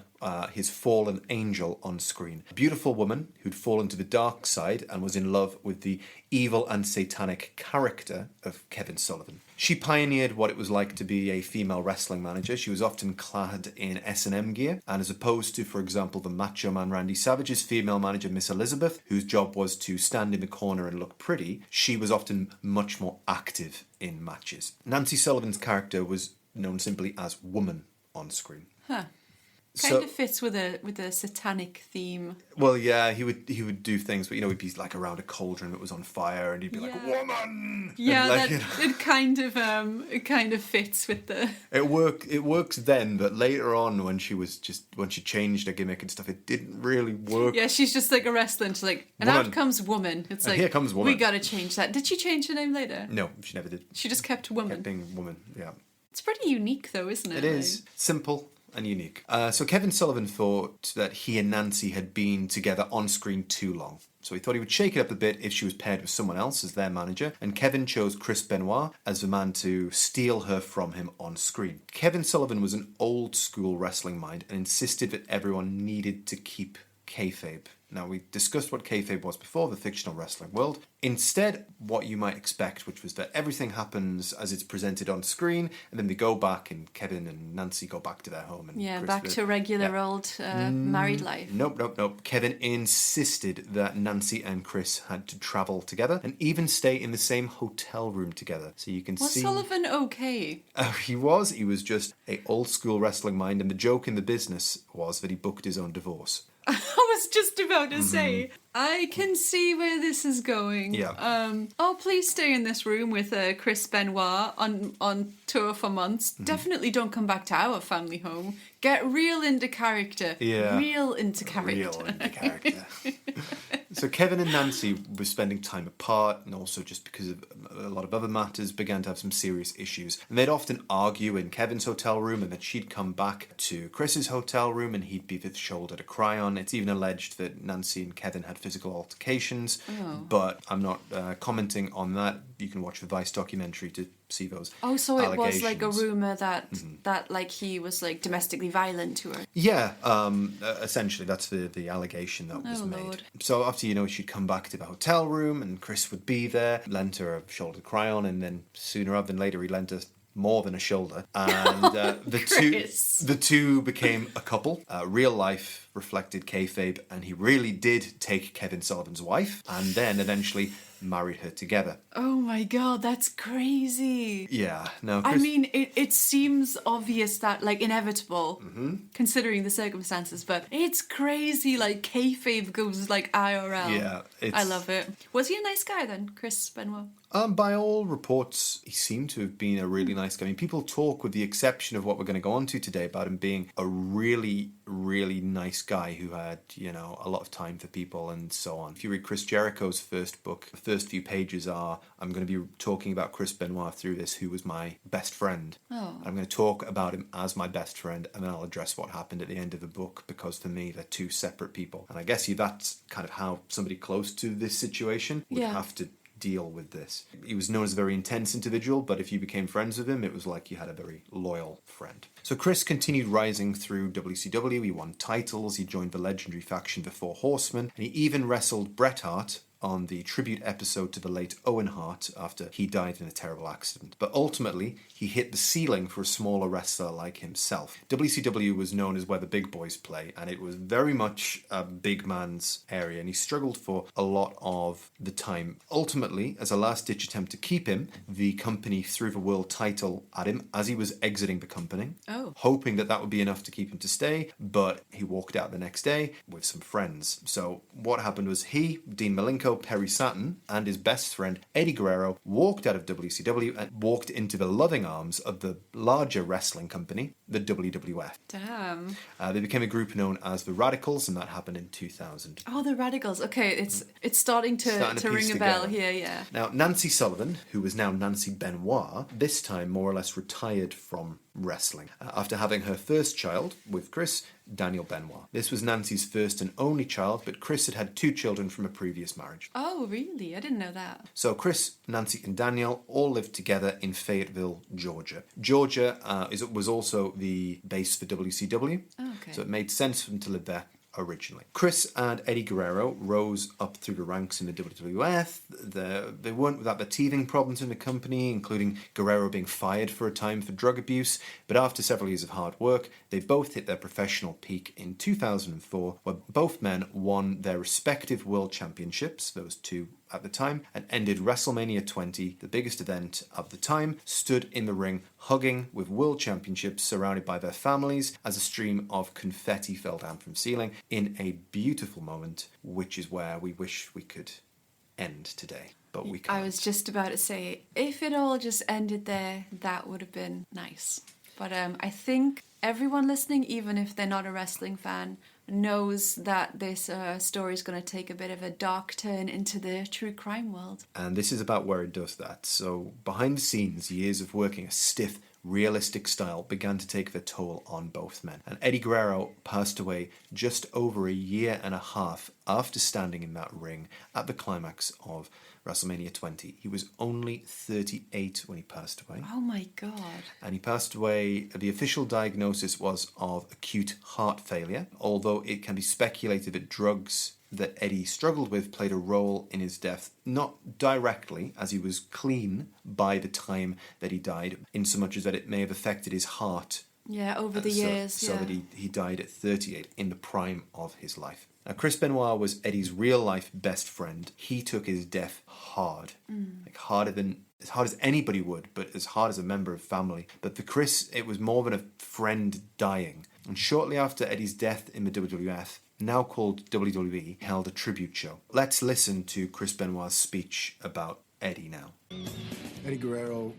his fallen angel on screen. A beautiful woman who'd fallen to the dark side and was in love with the evil and satanic character of Kevin Sullivan. She pioneered what it was like to be a female wrestling manager. She was often clad in S&M gear, and as opposed to, for example, the Macho Man Randy Savage's female manager, Miss Elizabeth, whose job was to stand in the corner and look pretty, she was often much more active in matches. Nancy Sullivan's character was known simply as Woman on screen.
Huh. Kind of fits with a satanic theme.
Well, yeah, he would do things, but he'd be like around a cauldron that was on fire, and he'd be like, "Woman!"
Yeah,
like,
it kind of fits with the.
It works then, but later on, when she changed her gimmick and stuff, it didn't really work.
Yeah, she's just like a wrestler, and she's like, and out comes Woman. It's like,
here comes Woman.
We gotta change that. Did she change her name later?
No, she never did.
She just kept Woman.
Kept being Woman. Yeah.
It's pretty unique, though, isn't it?
It is simple and unique. So Kevin Sullivan thought that he and Nancy had been together on screen too long. So he thought he would shake it up a bit if she was paired with someone else as their manager, and Kevin chose Chris Benoit as the man to steal her from him on screen. Kevin Sullivan was an old school wrestling mind and insisted that everyone needed to keep kayfabe. Now, we discussed what kayfabe was before, the fictional wrestling world. Instead, what you might expect, which was that everything happens as it's presented on screen, and then they go back, and Kevin and Nancy go back to their home. And
back to regular old married life.
Nope. Kevin insisted that Nancy and Chris had to travel together, and even stay in the same hotel room together. So you can see...
Was Sullivan okay?
He was just a old school wrestling mind, and the joke in the business was that he booked his own divorce.
I was just about to say, I can see where this is going.
Yeah.
Please stay in this room with Chris Benoit on tour for months. Definitely don't come back to our family home. Get real into character.
Yeah.
Real into character.
So Kevin and Nancy were spending time apart, and also just because of a lot of other matters, began to have some serious issues. And they'd often argue in Kevin's hotel room, and then she'd come back to Chris's hotel room, and he'd be the shoulder to cry on. It's even alleged that Nancy and Kevin had physical altercations, but I'm not commenting on that. You can watch the Vice documentary to see those
so it was like a
allegations.
rumour that like he was like domestically violent to her.
Yeah, essentially that's the allegation that was made.
Lord.
So after, she'd come back to the hotel room and Chris would be there, lent her a shoulder to cry on, and then sooner rather than later he lent her more than a shoulder. And the two became a couple. Real life reflected kayfabe, and he really did take Kevin Sullivan's wife and then eventually married her together.
Oh my god, that's crazy.
Yeah. No,
I mean, it seems obvious that, like, inevitable, considering the circumstances, but it's crazy, like, kayfabe goes, like, IRL.
Yeah.
I love it. Was he a nice guy then, Chris Benoit?
By all reports, he seemed to have been a really nice guy. I mean, people talk, with the exception of what we're going to go on to today, about him being a really, really nice guy who had, a lot of time for people and so on. If you read Chris Jericho's first book, the first few pages are, I'm going to be talking about Chris Benoit through this, who was my best friend. I'm going to talk about him as my best friend, and then I'll address what happened at the end of the book, because for me, they're two separate people. And I guess that's kind of how somebody close to this situation would have to deal with this. He was known as a very intense individual, but if you became friends with him, it was like you had a very loyal friend. So Chris continued rising through WCW. He won titles, he joined the legendary faction The Four Horsemen, and he even wrestled Bret Hart on the tribute episode to the late Owen Hart after he died in a terrible accident. But ultimately, he hit the ceiling for a smaller wrestler like himself. WCW was known as where the big boys play, and it was very much a big man's area, and he struggled for a lot of the time. Ultimately, as a last-ditch attempt to keep him, the company threw the world title at him as he was exiting the company, hoping that would be enough to keep him to stay, but he walked out the next day with some friends. So what happened was he, Dean Malenko, Perry Saturn, and his best friend Eddie Guerrero walked out of WCW and walked into the loving arms of the larger wrestling company, the WWF.
Damn.
They became a group known as the Radicals, and that happened in 2000.
Oh, the Radicals. Okay, it's starting to ring a bell here, yeah.
Now, Nancy Sullivan, who was now Nancy Benoit, this time more or less retired from wrestling after having her first child with Chris, Daniel Benoit. This was Nancy's first and only child, but Chris had had 2 children from a previous marriage.
Oh, really? I didn't know that.
So Chris, Nancy and Daniel all lived together in Fayetteville, Georgia. Georgia was also the base for WCW, so it made sense for them to live there originally. Chris and Eddie Guerrero rose up through the ranks in the WWF. They weren't without the teething problems in the company, including Guerrero being fired for a time for drug abuse, but after several years of hard work, they both hit their professional peak in 2004, where both men won their respective world championships, those 2 at the time and ended WrestleMania 20, the biggest event of the time, stood in the ring hugging with world championships surrounded by their families as a stream of confetti fell down from ceiling in a beautiful moment, which is where we wish we could end today. But we can't.
I was just about to say, if it all just ended there, that would have been nice. But I think everyone listening, even if they're not a wrestling fan, knows that this story is going to take a bit of a dark turn into the true crime world.
And this is about where it does that. So behind the scenes, years of working a stiff, realistic style began to take their toll on both men. And Eddie Guerrero passed away just over a year and a half after standing in that ring at the climax of WrestleMania 20. He was only 38 when he passed away.
Oh my God.
And he passed away, the official diagnosis was of acute heart failure, although it can be speculated that drugs that Eddie struggled with played a role in his death, not directly, as he was clean by the time that he died, in so much as that it may have affected his heart.
Yeah, over the years.
So that he died at 38, in the prime of his life. Now, Chris Benoit was Eddie's real-life best friend. He took his death hard, as hard as anybody would, but as hard as a member of family. But for Chris, it was more than a friend dying. And shortly after Eddie's death in the WWF, now called WWE, held a tribute show. Let's listen to Chris Benoit's speech about Eddie now.
Eddie Guerrero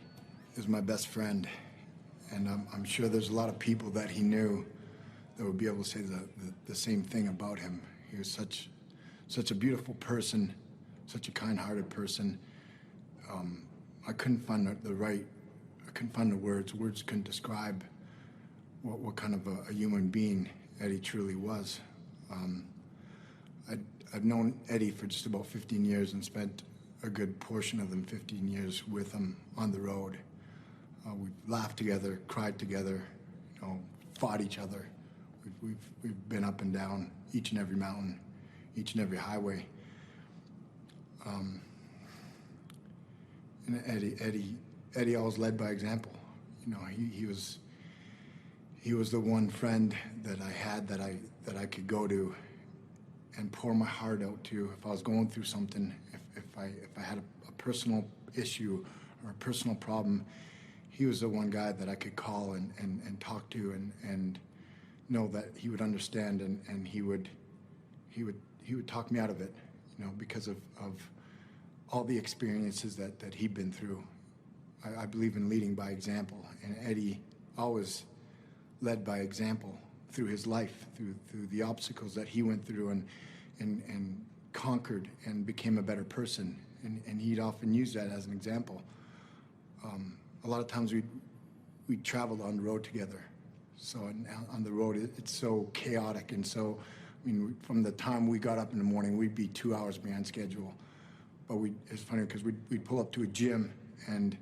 is my best friend, and I'm sure there's a lot of people that he knew that would be able to say the same thing about him. He was such a beautiful person, such a kind-hearted person. I couldn't find the words. Words couldn't describe what kind of a human being Eddie truly was. I've known Eddie for just about 15 years and spent a good portion of them 15 years with him on the road. We've laughed together, cried together, fought each other. We've been up and down each and every mountain, each and every highway. And Eddie always led by example. He was the one friend that I had that I could go to and pour my heart out to if I was going through something, if I had a personal issue or a personal problem. He was the one guy that I could call and talk to and know that he would understand and he would talk me out of it, because of all the experiences that he'd been through. I believe in leading by example, and Eddie always led by example through his life, through the obstacles that he went through and conquered and became a better person. And he'd often use that as an example. A lot of times we traveled on the road together. So on the road, it's so chaotic. And so, from the time we got up in the morning, we'd be 2 hours behind schedule. But it's funny because we'd pull up to a gym and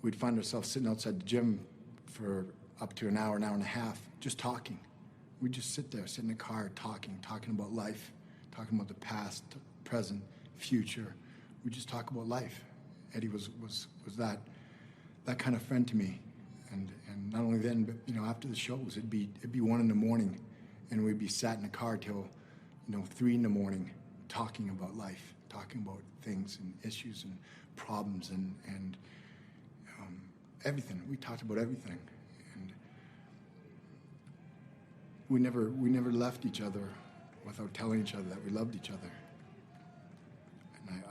we'd find ourselves sitting outside the gym for up to an hour and a half, just talking. We'd just sit there, sit in the car, talking about life, talking about the past, present, future. We just talk about life. Eddie was that kind of friend to me, and not only then, but after the shows, it'd be 1 a.m, and we'd be sat in the car till 3 a.m, talking about life, talking about things and issues and problems and everything. We talked about everything. We never left each other without telling each other that we loved each other. And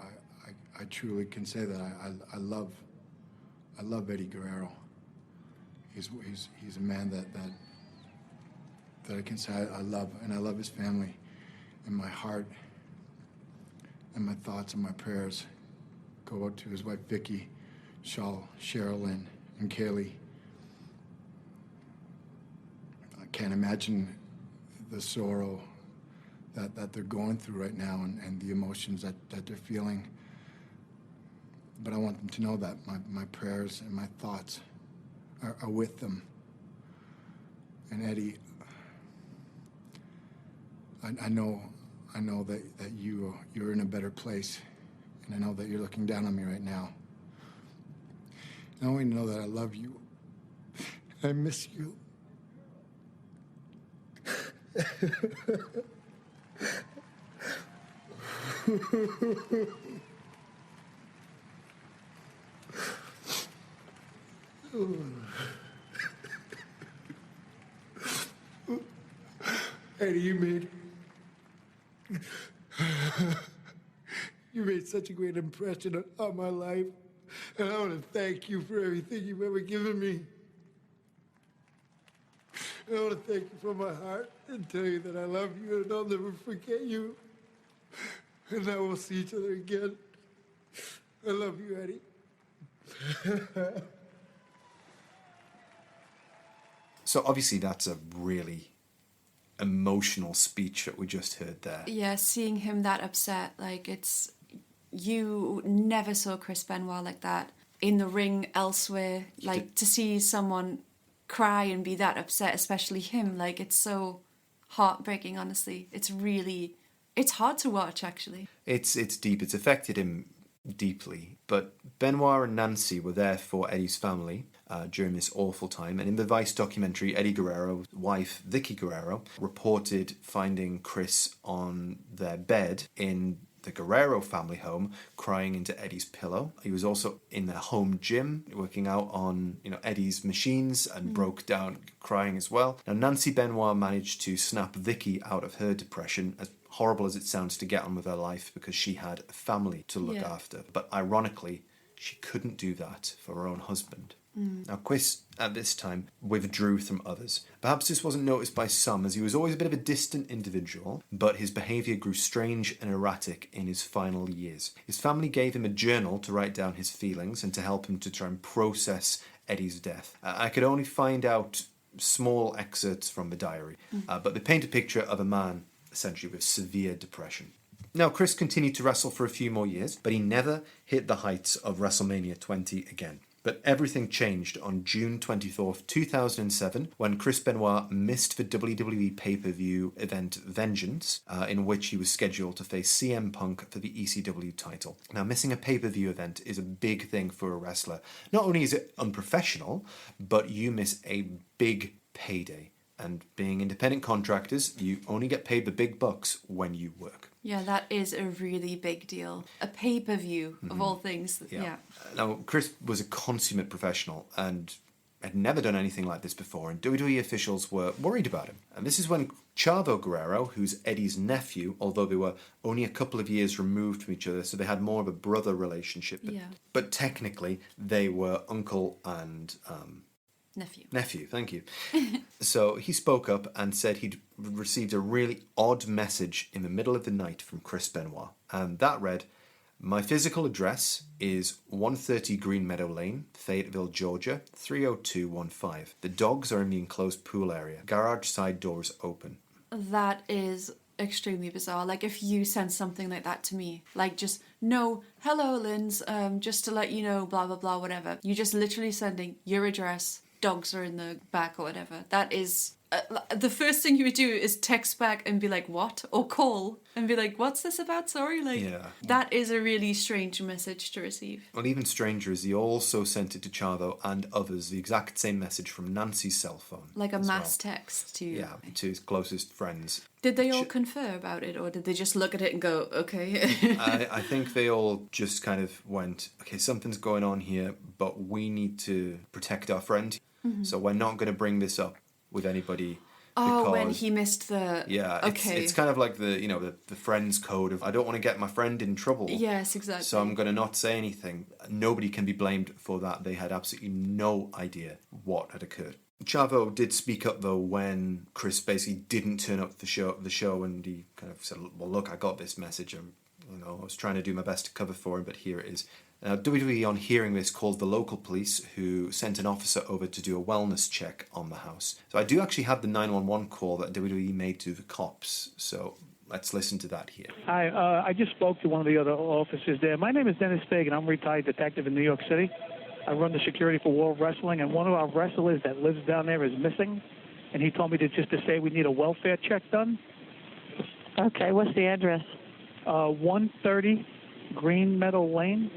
I truly can say that I love Eddie Guerrero. He's a man that I can say I love, and I love his family, and my heart and my thoughts and my prayers go out to his wife Vicky, Shaw, Sherilyn, and Kaylee. I can't imagine the sorrow that they're going through right now and the emotions that they're feeling. But I want them to know that my prayers and my thoughts are with them. And Eddie, I know that you're in a better place, and I know that you're looking down on me right now. I want you to know that I love you. I miss you. Eddie, you made such a great impression on my life. And I want to thank you for everything you've ever given me. And I want to thank you from my heart and tell you that I love you and I'll never forget you. And now we'll see each other again. I love you, Eddie.
So obviously that's a really emotional speech that we just heard there.
Yeah, seeing him that upset, like it's... You never saw Chris Benoit like that in the ring, elsewhere. Like, to see someone cry and be that upset, especially him, like, it's so heartbreaking, honestly. It's really... It's hard to watch, actually.
It's deep. It's affected him deeply. But Benoit and Nancy were there for Eddie's family during this awful time. And in the Vice documentary, Eddie Guerrero's wife, Vicky Guerrero, reported finding Chris on their bed in the Guerrero family home, crying into Eddie's pillow. He was also in their home gym, working out on Eddie's machines, and broke down crying as well. Now, Nancy Benoit managed to snap Vicky out of her depression, as horrible as it sounds, to get on with her life because she had a family to look after. But ironically, she couldn't do that for her own husband. Now, Chris, at this time, withdrew from others. Perhaps this wasn't noticed by some, as he was always a bit of a distant individual, but his behaviour grew strange and erratic in his final years. His family gave him a journal to write down his feelings and to help him to try and process Eddie's death. I could only find out small excerpts from the diary, but they paint a picture of a man, essentially, with severe depression. Now, Chris continued to wrestle for a few more years, but he never hit the heights of WrestleMania 20 again. But everything changed on June 24th, 2007, when Chris Benoit missed the WWE pay-per-view event Vengeance, in which he was scheduled to face CM Punk for the ECW title. Now, missing a pay-per-view event is a big thing for a wrestler. Not only is it unprofessional, but you miss a big payday. And being independent contractors, you only get paid the big bucks when you work.
Yeah, that is a really big deal. A pay-per-view, of all things. Yeah.
Now, Chris was a consummate professional and had never done anything like this before, and WWE officials were worried about him. And this is when Chavo Guerrero, who's Eddie's nephew, although they were only a couple of years removed from each other, so they had more of a brother relationship. But technically, they were uncle and... Nephew, thank you. So he spoke up and said he'd received a really odd message in the middle of the night from Chris Benoit. And that read, "My physical address is 130 Green Meadow Lane, Fayetteville, Georgia, 30215. The dogs are in the enclosed pool area. Garage side doors open."
That is extremely bizarre. Like, if you send something like that to me, like, just, no, hello, Linz, just to let you know, blah, blah, blah, whatever. You're just literally sending your address, dogs are in the back or whatever. That is... the first thing you would do is text back and be like, what? Or call and be like, what's this about? Sorry. That is a really strange message to receive.
Well, even stranger is he also sent it to Chavo and others, the exact same message from Nancy's cell phone.
Like a mass text to...
Yeah, to his closest friends.
Did they all confer about it, or did they just look at it and go, okay?
I think they all just kind of went, okay, something's going on here, but we need to protect our friend. So we're not going to bring this up with anybody.
Oh, when he missed the...
Yeah,
okay.
It's kind of like the friend's code of, I don't want to get my friend in trouble.
Yes, exactly.
So I'm going to not say anything. Nobody can be blamed for that. They had absolutely no idea what had occurred. Chavo did speak up, though, when Chris basically didn't turn up for the show, and he kind of said, well, look, I got this message. I was trying to do my best to cover for him, but here it is. WWE, on hearing this, called the local police, who sent an officer over to do a wellness check on the house. So I do actually have the 911 call that WWE made to the cops. So let's listen to that here.
Hi, I just spoke to one of the other officers there. My name is Dennis Fagan. I'm a retired detective in New York City. I run the security for World Wrestling, and one of our wrestlers that lives down there is missing. And he told me to say we need a welfare check done.
Okay, what's the address?
130 Green Meadow Lane.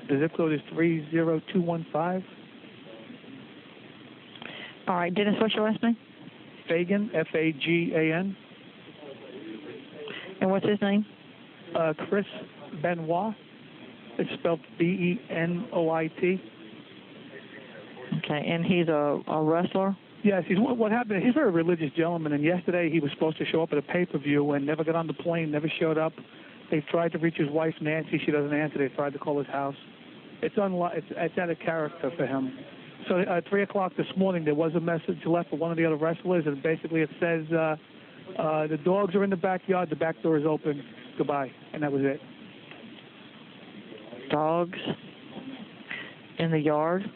The zip code is 30215.
All right, Dennis, what's your last name?
Fagan, Fagan.
And what's his name?
Chris Benoit. It's spelled Benoit.
Okay, and he's a wrestler?
Yes, what happened, he's a very religious gentleman, and yesterday he was supposed to show up at a pay-per-view and never got on the plane, never showed up. They've tried to reach his wife, Nancy. She doesn't answer. They tried to call his house. It's out of character for him. So at 3 o'clock this morning, there was a message left for one of the other wrestlers, and basically it says, the dogs are in the backyard, the back door is open, goodbye, and that was it.
Dogs in the yard?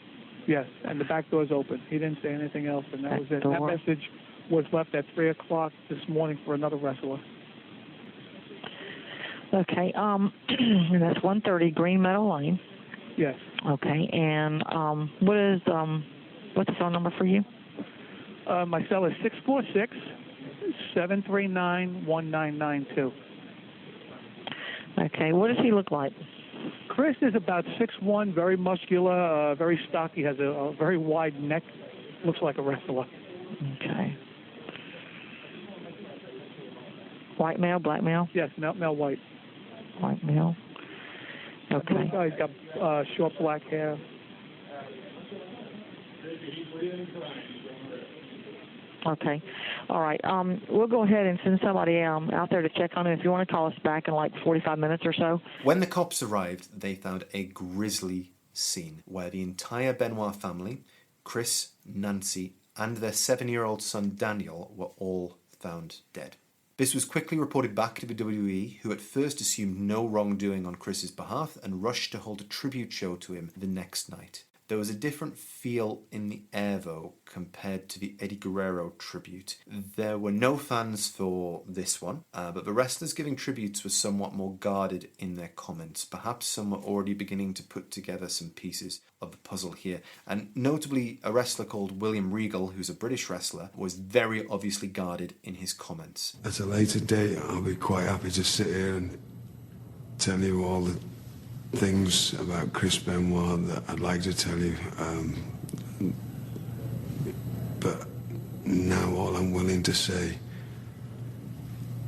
Yes, and the back door is open. He didn't say anything else, and that was it.
Door.
That message was left at 3 o'clock this morning for another wrestler.
Okay, that's 130 Green Meadow Lane.
Yes.
Okay, and what's the phone number for you?
My cell is 646-739-1992.
Okay, what does he look like?
Chris is about 6'1", very muscular, very stocky, has a very wide neck, looks like a wrestler.
Okay. White male, black male?
Yes, male white.
White male. Okay.
He's got short black hair.
Okay. All right. We'll go ahead and send somebody out there to check on him. If you want to call us back in like 45 minutes or so.
When the cops arrived, they found a grisly scene where the entire Benoit family, Chris, Nancy, and their 7-year-old son Daniel were all found dead. This was quickly reported back to the WWE, who at first assumed no wrongdoing on Chris's behalf and rushed to hold a tribute show to him the next night. There was a different feel in the air, though, compared to the Eddie Guerrero tribute. There were no fans for this one, but the wrestlers giving tributes were somewhat more guarded in their comments. Perhaps some were already beginning to put together some pieces of the puzzle here. And notably, a wrestler called William Regal, who's a British wrestler, was very obviously guarded in his comments.
At a later date, I'll be quite happy to sit here and tell you all the things about Chris Benoit that I'd like to tell you, but now all I'm willing to say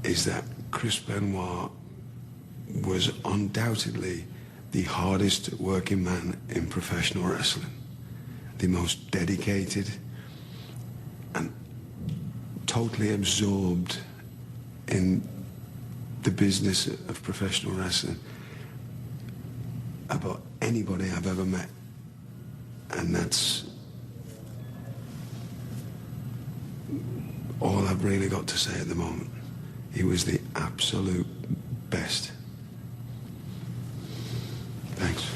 is that Chris Benoit was undoubtedly the hardest working man in professional wrestling, the most dedicated and totally absorbed in the business of professional wrestling about anybody I've ever met. And that's all I've really got to say at the moment. He was the absolute best. Thanks.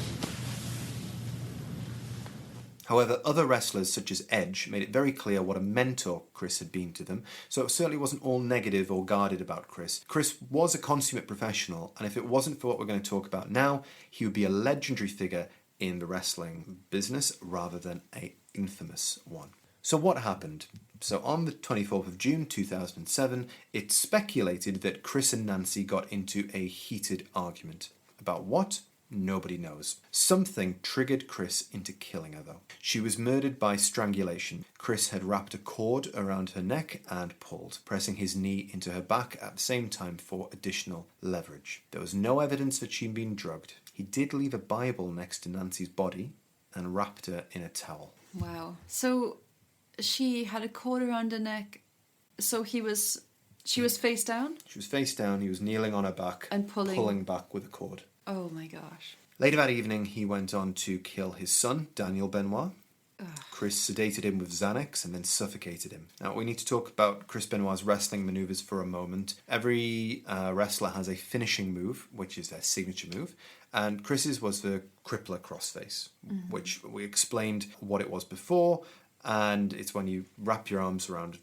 However, other wrestlers such as Edge made it very clear what a mentor Chris had been to them, so it certainly wasn't all negative or guarded about Chris. Chris was a consummate professional, and if it wasn't for what we're going to talk about now, he would be a legendary figure in the wrestling business rather than an infamous one. So what happened? So on the 24th of June 2007, it's speculated that Chris and Nancy got into a heated argument. About what? Nobody knows. Something triggered Chris into killing her, though. She was murdered by strangulation. Chris had wrapped a cord around her neck and pulled, pressing his knee into her back at the same time for additional leverage. There was no evidence that she'd been drugged. He did leave a Bible next to Nancy's body and wrapped her in a towel.
Wow. So she had a cord around her neck. So she was face down?
She was face down. He was kneeling on her back
and pulling
back with a cord.
Oh my gosh.
Later that evening, he went on to kill his son, Daniel Benoit. Chris sedated him with Xanax and then suffocated him. Now, we need to talk about Chris Benoit's wrestling maneuvers for a moment. Every wrestler has a finishing move, which is their signature move, and Chris's was the crippler crossface, which we explained what it was before, and it's when you wrap your arms around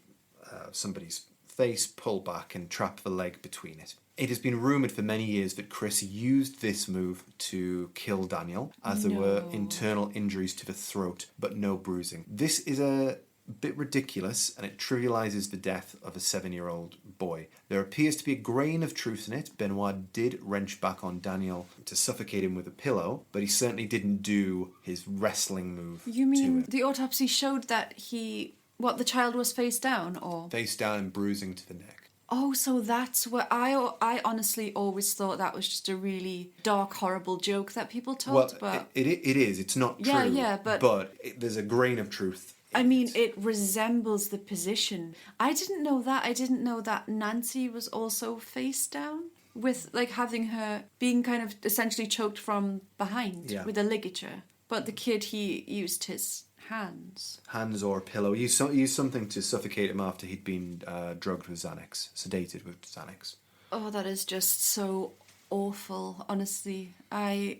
somebody's face, pull back, and trap the leg between it. It has been rumoured for many years that Chris used this move to kill Daniel, as there were internal injuries to the throat, but no bruising. This is a bit ridiculous, and it trivialises the death of a 7-year-old boy. There appears to be a grain of truth in it. Benoit did wrench back on Daniel to suffocate him with a pillow, but he certainly didn't do his wrestling move.
You mean the autopsy showed that he What, the child was face down, or?
Face down and bruising to the neck.
Oh, so that's what I honestly always thought that was just a really dark, horrible joke that people told.
Well,
but
it is. It's not true.
Yeah, but
there's a grain of truth.
I mean, it resembles the position. I didn't know that. I didn't know that Nancy was also face down, with like having her being kind of essentially choked from behind with a ligature. But the kid, he used his hands
or a pillow. He used something to suffocate him after he'd been drugged with Xanax, sedated with Xanax.
Oh, that is just so awful, honestly. I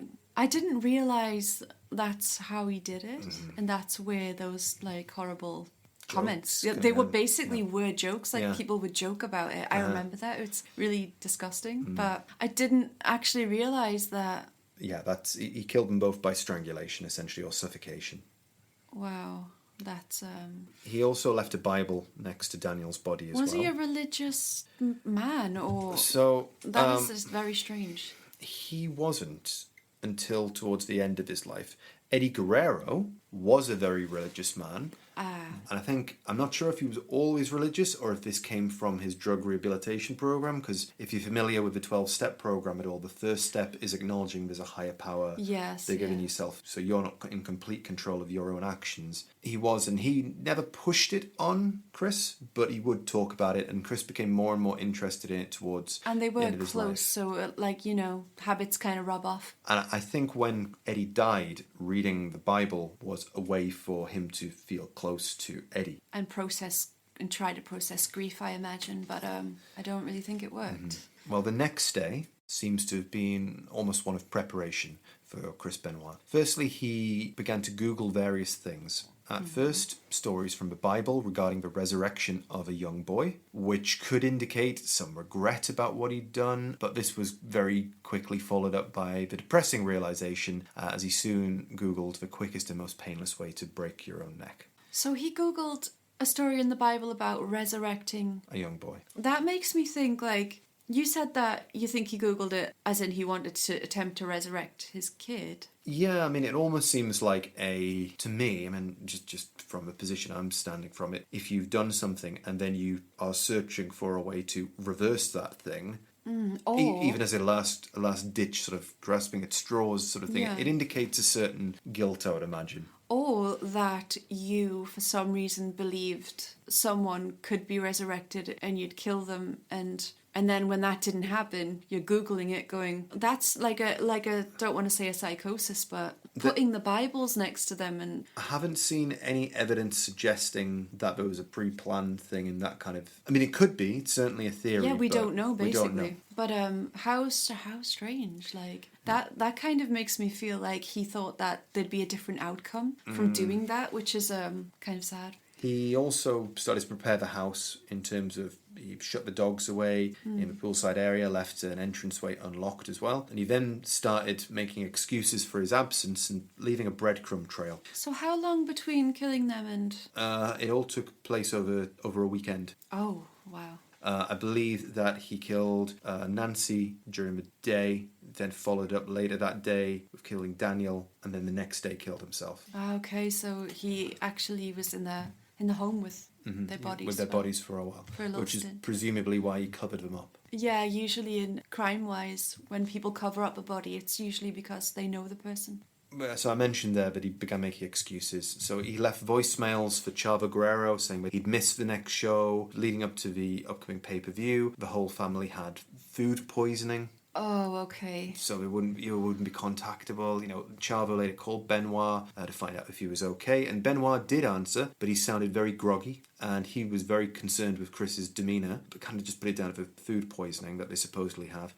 didn't realise that's how he did it, and that's where those like horrible comments, they were basically were jokes, like people would joke about it. I remember that. It's really disgusting, but I didn't actually realise that. Yeah,
he killed them both by strangulation, essentially, or suffocation.
Wow, that's...
He also left a Bible next to Daniel's body as well.
Was he a religious man, or...
So...
That is just very strange.
He wasn't until towards the end of his life. Eddie Guerrero was a very religious man. And I'm not sure if he was always religious or if this came from his drug rehabilitation program, because if you're familiar with the 12-step program at all, the first step is acknowledging there's a higher power bigger than yourself, so you're not in complete control of your own actions. He was, and he never pushed it on Chris, but he would talk about it, and Chris became more and more interested in it towards
and they
the
were
end of his
close,
life.
so habits kind of rub off.
And I think when Eddie died, reading the Bible was a way for him to feel close to Eddie.
And try to process grief, I imagine, but I don't really think it worked.
Well, the next day seems to have been almost one of preparation for Chris Benoit. Firstly, he began to Google various things. At first, stories from the Bible regarding the resurrection of a young boy, which could indicate some regret about what he'd done, but this was very quickly followed up by the depressing realization as he soon Googled the quickest and most painless way to break your own neck.
So he Googled a story in the Bible about resurrecting
a young boy.
That makes me think, like, you said that you think he Googled it as in he wanted to attempt to resurrect his kid.
Yeah, I mean, it almost seems like to me, I mean, just from the position I'm standing from it, if you've done something and then you are searching for a way to reverse that thing, even as a last ditch sort of grasping at straws sort of thing, it indicates a certain guilt, I would imagine.
Or that you, for some reason, believed someone could be resurrected and you'd kill them, and then when that didn't happen, you're Googling it going, that's like a don't want to say a psychosis, but putting the Bibles next to them. And
I haven't seen any evidence suggesting that there was a pre-planned thing in that kind of... I mean, it could be. It's certainly a theory.
Yeah, we don't know, basically.
We don't know.
But how strange. Like, that kind of makes me feel like he thought that there'd be a different outcome from doing that, which is kind of sad.
He also started to prepare the house in terms of he shut the dogs away in the poolside area, left an entranceway unlocked as well, and he then started making excuses for his absence and leaving a breadcrumb trail.
So how long between killing them and...
It all took place over a weekend.
Oh, wow.
I believe that he killed Nancy during the day, then followed up later that day with killing Daniel, and then the next day killed himself.
Okay, so he actually was in the home with their bodies.
With their bodies for a while. Which is presumably why he covered them up.
Yeah, usually in crime-wise, when people cover up a body, it's usually because they know the person.
So I mentioned there that he began making excuses. So he left voicemails for Chavo Guerrero saying that he'd missed the next show. Leading up to the upcoming pay-per-view, the whole family had food poisoning.
Oh, okay.
So they wouldn't be contactable. Chavo later called Benoit to find out if he was okay, and Benoit did answer, but he sounded very groggy, and he was very concerned with Chris's demeanour, but kind of just put it down to food poisoning that they supposedly have.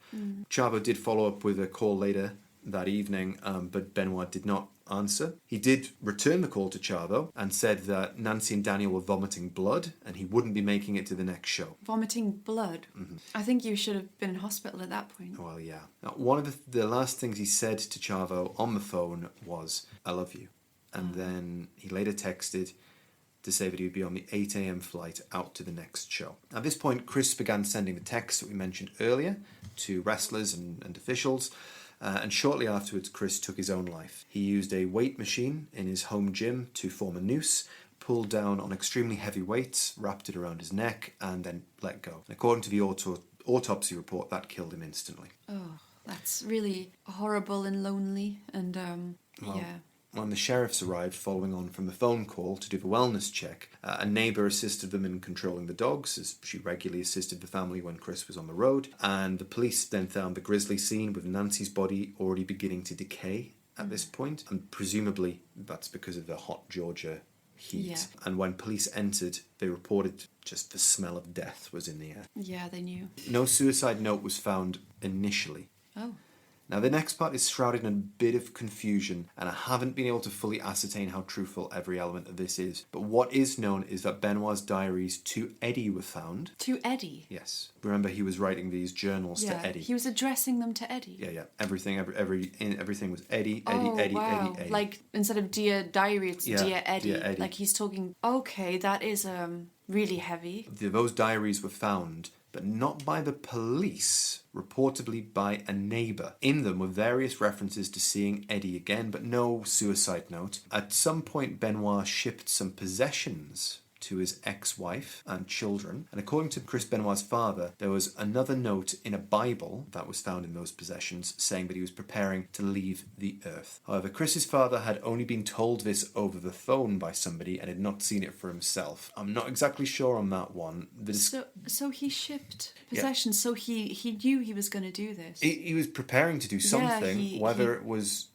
Chavo did follow up with a call later that evening, but Benoit did not answer. He did return the call to Chavo and said that Nancy and Daniel were vomiting blood and he wouldn't be making it to the next show.
Vomiting blood? I think you should have been in hospital at that point.
Well, yeah. Now, one of the last things he said to Chavo on the phone was, "I love you." And then he later texted to say that he would be on the 8 a.m. flight out to the next show. At this point, Chris began sending the texts that we mentioned earlier to wrestlers and officials. And shortly afterwards, Chris took his own life. He used a weight machine in his home gym to form a noose, pulled down on extremely heavy weights, wrapped it around his neck, and then let go. And according to the autopsy report, that killed him instantly.
Oh, that's really horrible and lonely. And, yeah.
When the sheriffs arrived following on from the phone call to do the wellness check, a neighbour assisted them in controlling the dogs, as she regularly assisted the family when Chris was on the road, and the police then found the grisly scene with Nancy's body already beginning to decay at this point, and presumably that's because of the hot Georgia heat.
Yeah.
And when police entered, they reported just the smell of death was in the air.
Yeah, they knew.
No suicide note was found initially.
Oh.
Now, the next part is shrouded in a bit of confusion, and I haven't been able to fully ascertain how truthful every element of this is. But what is known is that Benoit's diaries to Eddie were found.
To Eddie?
Yes. Remember, he was writing these journals to Eddie.
He was addressing them to Eddie.
Yeah. Everything was Eddie,
Oh,
Eddie,
wow.
Eddie.
Like, instead of Dear Diary, it's Dear Eddie.
Dear Eddie.
Like, he's talking... Okay, that is really heavy.
Those diaries were found, but not by the police, reportedly by a neighbour. In them were various references to seeing Eddie again, but no suicide note. At some point, Benoit shipped some possessions to his ex-wife and children, and according to Chris Benoit's father, there was another note in a Bible that was found in those possessions saying that he was preparing to leave the earth. However, Chris's father had only been told this over the phone by somebody and had not seen it for himself. I'm not exactly sure on that one.
So he shipped possessions, so he knew he was going to do this.
He was preparing to do something, whether it was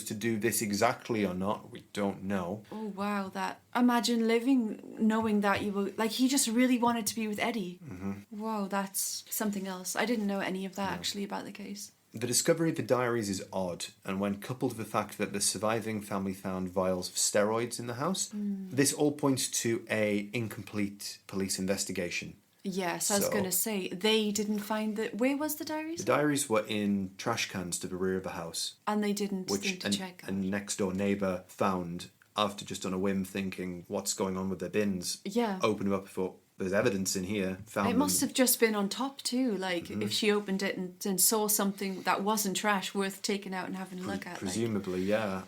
to do this exactly or not, we don't know.
Oh, wow, that... Imagine living knowing that you were... Like, he just really wanted to be with Eddie. Mm-hmm. Wow, that's something else. I didn't know any of that, actually, about the case.
The discovery of the diaries is odd, and when coupled with the fact that the surviving family found vials of steroids in the house, this all points to a incomplete police investigation.
Yes, I was going to say, they didn't find the... Where was the diaries?
The diaries were in trash cans to the rear of the house.
And they didn't think to check.
And next door neighbour found, after just on a whim thinking, what's going on with their bins?
Yeah.
Opened them up for... There's evidence in here.
It must have just been on top too. Like, if she opened it and saw something that wasn't trash worth taking out and having a look at.
Presumably, yeah.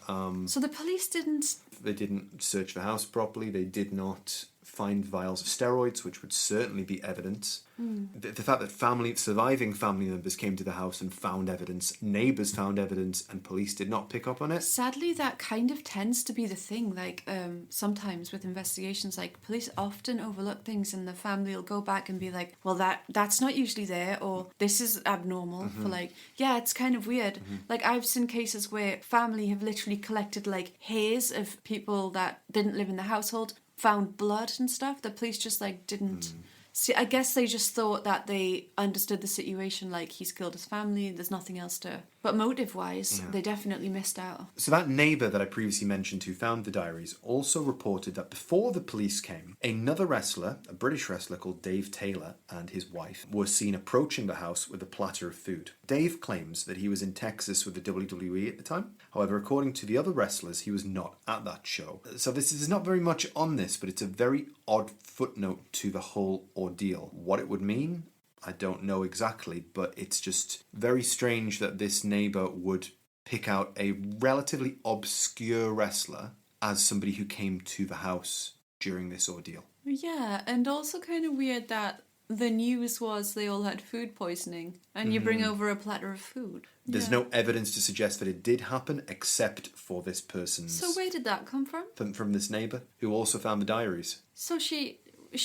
So the police didn't...
They didn't search the house properly. They did not find vials of steroids, which would certainly be evidence. The fact that surviving family members came to the house and found evidence, neighbours found evidence, and police did not pick up on it.
Sadly, that kind of tends to be the thing. Like, sometimes with investigations, like, police often overlook things and the family will go back and be like, well, that's not usually there, or this is abnormal. For like, yeah, it's kind of weird. Like, I've seen cases where family have literally collected, like, hairs of people that didn't live in the household, found blood and stuff. The police just, like, didn't... See, I guess they just thought that they understood the situation, like, he's killed his family, there's nothing else to... But motive-wise, they definitely missed out.
So that neighbour that I previously mentioned who found the diaries also reported that before the police came, another wrestler, a British wrestler called Dave Taylor, and his wife were seen approaching the house with a platter of food. Dave claims that he was in Texas with the WWE at the time. However, according to the other wrestlers, he was not at that show. So this is not very much on this, but it's a very odd footnote to the whole ordeal. What it would mean, I don't know exactly, but it's just very strange that this neighbour would pick out a relatively obscure wrestler as somebody who came to the house during this ordeal.
Yeah, and also kind of weird that the news was they all had food poisoning, and you bring over a platter of food.
There's no evidence to suggest that it did happen, except for this person's...
So where did that come from?
From this neighbour, who also found the diaries.
So she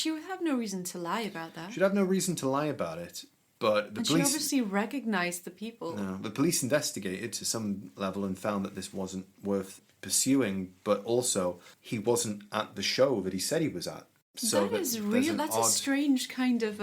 would have no reason to lie about that.
She'd have no reason to lie about it, but the police...
she obviously recognised the people.
No, the police investigated to some level and found that this wasn't worth pursuing, but also he wasn't at the show that he said he was at. So
that is real. That's a strange kind of...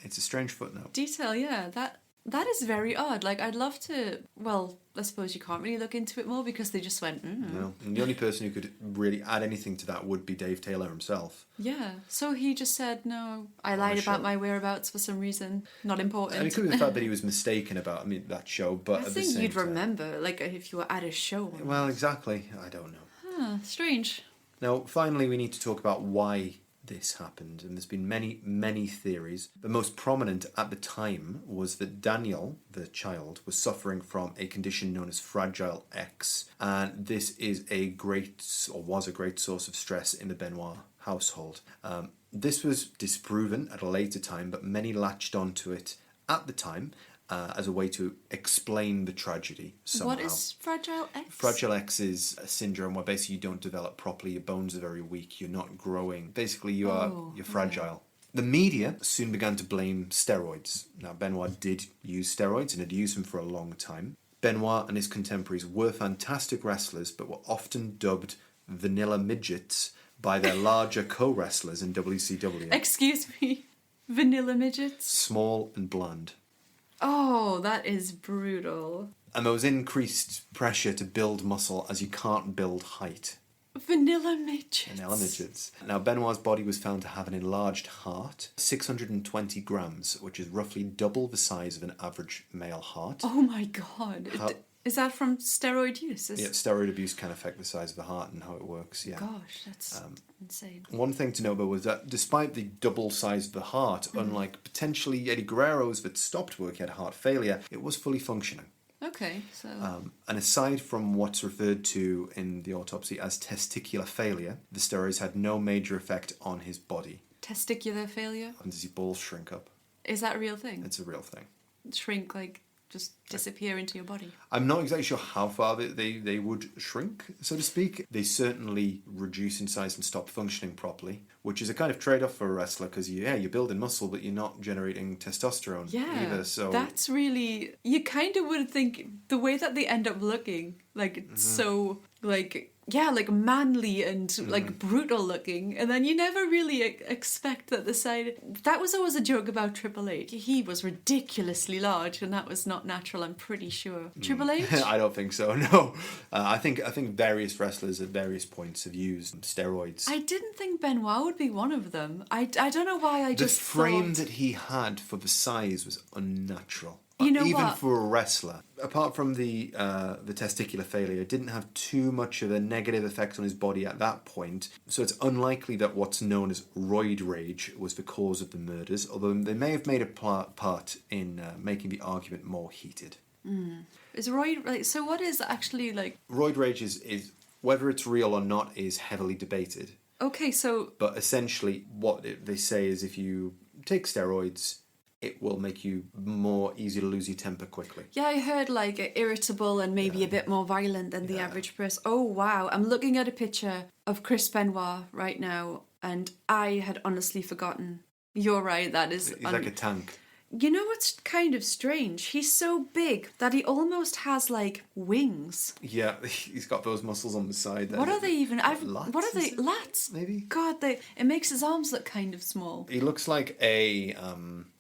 It's a strange footnote.
Detail, yeah. That is very odd. Like, I'd love to... Well, I suppose you can't really look into it more because they just went...
No. And the only person who could really add anything to that would be Dave Taylor himself.
Yeah. So he just said, no, I lied about my whereabouts for some reason. Not important.
And it could be the fact that he was mistaken about, that show, but
I
at the
think
same
you'd
time...
remember, like, if you were at a show.
Well, exactly. I don't know.
Strange.
Now, finally, we need to talk about why this happened, and there's been many theories. The most prominent at the time was that Daniel, the child, was suffering from a condition known as Fragile X, and this was a great source of stress in the Benoit household. This was disproven at a later time, but many latched onto it at the time as a way to explain the tragedy somehow.
What is Fragile X?
Fragile X is a syndrome where basically you don't develop properly, your bones are very weak, you're not growing. Basically, you're fragile. The media soon began to blame steroids. Now, Benoit did use steroids and had used them for a long time. Benoit and his contemporaries were fantastic wrestlers, but were often dubbed vanilla midgets by their larger co-wrestlers in WCW.
Excuse me, vanilla midgets?
Small and bland.
Oh, that is brutal.
And there was increased pressure to build muscle as you can't build height.
Vanilla midgets.
Vanilla midgets. Now, Benoit's body was found to have an enlarged heart, 620 grams, which is roughly double the size of an average male heart.
Oh my god. Is that from steroid use?
Yeah, steroid abuse can affect the size of the heart and how it works, yeah.
Gosh, that's insane.
One thing to know, though, was that despite the double size of the heart, unlike potentially Eddie Guerrero's that stopped work, he had heart failure, it was fully functioning.
Okay, so...
and aside from what's referred to in the autopsy as testicular failure, the steroids had no major effect on his body.
Testicular failure?
And does his balls shrink up?
Is that a real thing?
It's a real thing.
Shrink, like, just disappear into your body?
I'm not exactly sure how far they would shrink, so to speak. They certainly reduce in size and stop functioning properly, which is a kind of trade-off for a wrestler, because you're building muscle, but you're not generating testosterone either. So
that's really... You kind of would think the way that they end up looking, like, it's so, like... Yeah, like manly and like brutal looking, and then you never really expect that the side. That was always a joke about Triple H. He was ridiculously large, and that was not natural. I'm pretty sure. Triple H?
I don't think so. No, I think various wrestlers at various points have used steroids.
I didn't think Benoit would be one of them. I don't know why.
The frame that he had for the size was unnatural.
You know
even
what?
for a wrestler, apart from the testicular failure, it didn't have too much of a negative effect on his body at that point. So it's unlikely that what's known as roid rage was the cause of the murders, although they may have made a part in making the argument more heated.
Is roid so? What is actually like?
Roid rage is whether it's real or not is heavily debated.
Okay, so
but essentially, what they say is if you take steroids, it will make you more easy to lose your temper quickly.
Yeah, I heard like irritable and maybe a bit more violent than the average person. Oh, wow. I'm looking at a picture of Chris Benoit right now, and I had honestly forgotten. You're right, that is...
He's like a tank.
You know what's kind of strange? He's so big that he almost has like wings.
Yeah, he's got those muscles on the side.
What are they even?
Lats,
what are they? Lats?
Maybe.
God, it makes his arms look kind of small.
He looks like he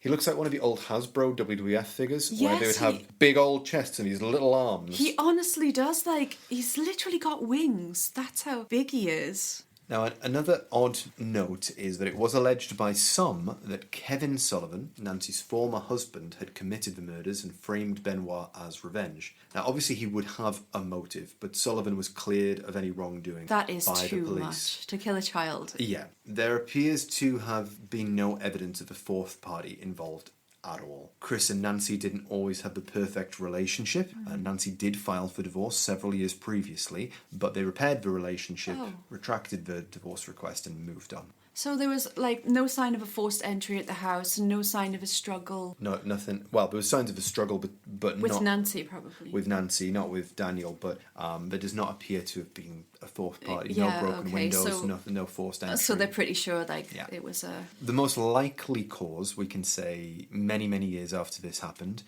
looks like one of the old Hasbro WWF figures, where they would have big old chests and these little arms.
He honestly does. Like, he's literally got wings. That's how big he is.
Now, another odd note is that it was alleged by some that Kevin Sullivan, Nancy's former husband, had committed the murders and framed Benoit as revenge. Now, obviously, he would have a motive, but Sullivan was cleared of any wrongdoing by the police.
That is too much to kill a child.
Yeah. There appears to have been no evidence of a fourth party involved at all. Chris and Nancy didn't always have the perfect relationship. Nancy did file for divorce several years previously, but they repaired the relationship, retracted the divorce request, and moved on.
So there was, like, no sign of a forced entry at the house, no sign of a struggle?
No, nothing. Well, there was signs of a struggle, but
with
not...
With Nancy, probably.
With Nancy, not with Daniel, but there does not appear to have been a fourth party. No broken windows, no forced entry.
So they're pretty sure, it was a...
The most likely cause, we can say, many, many years after this happened,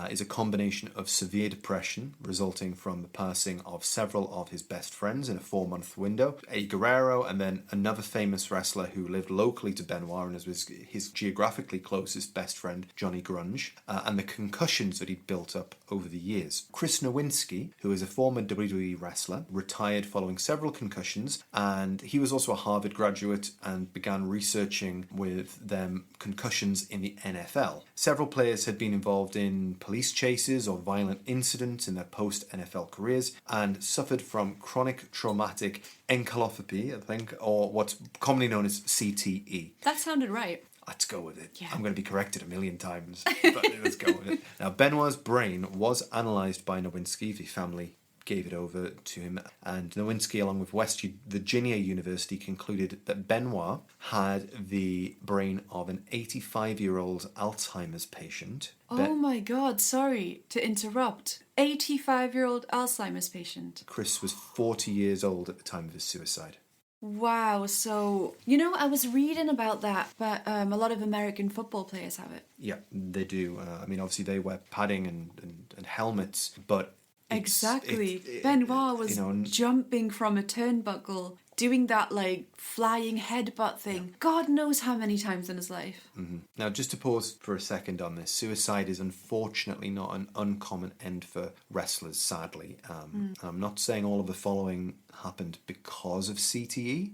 is a combination of severe depression resulting from the passing of several of his best friends in a 4-month window. Eddie Guerrero, and then another famous wrestler who lived locally to Benoit and was his geographically closest best friend, Johnny Grunge, and the concussions that he'd built up over the years. Chris Nowinski, who is a former WWE wrestler, retired following several concussions, and he was also a Harvard graduate and began researching with them concussions in the NFL. Several players had been involved in police chases or violent incidents in their post-NFL careers and suffered from chronic traumatic encephalopathy, I think, or what's commonly known as CTE.
That sounded right.
Let's go with it.
Yeah.
I'm going to be corrected a million times, but let's go with it. Now, Benoit's brain was analysed by Nowinski. The family gave it over to him, and Nowinski, along with West Virginia University, concluded that Benoit had the brain of an 85-year-old Alzheimer's patient.
Oh my God, sorry to interrupt. 85-year-old Alzheimer's patient.
Chris was 40 years old at the time of his suicide.
Wow, so, I was reading about that, but a lot of American football players have it.
Yeah, they do. Obviously they wear padding and helmets, but...
Exactly. Benoit was jumping from a turnbuckle, doing that, flying headbutt thing. God knows how many times in his life.
Mm-hmm. Now, just to pause for a second on this, suicide is unfortunately not an uncommon end for wrestlers, sadly. I'm not saying all of the following happened because of CTE,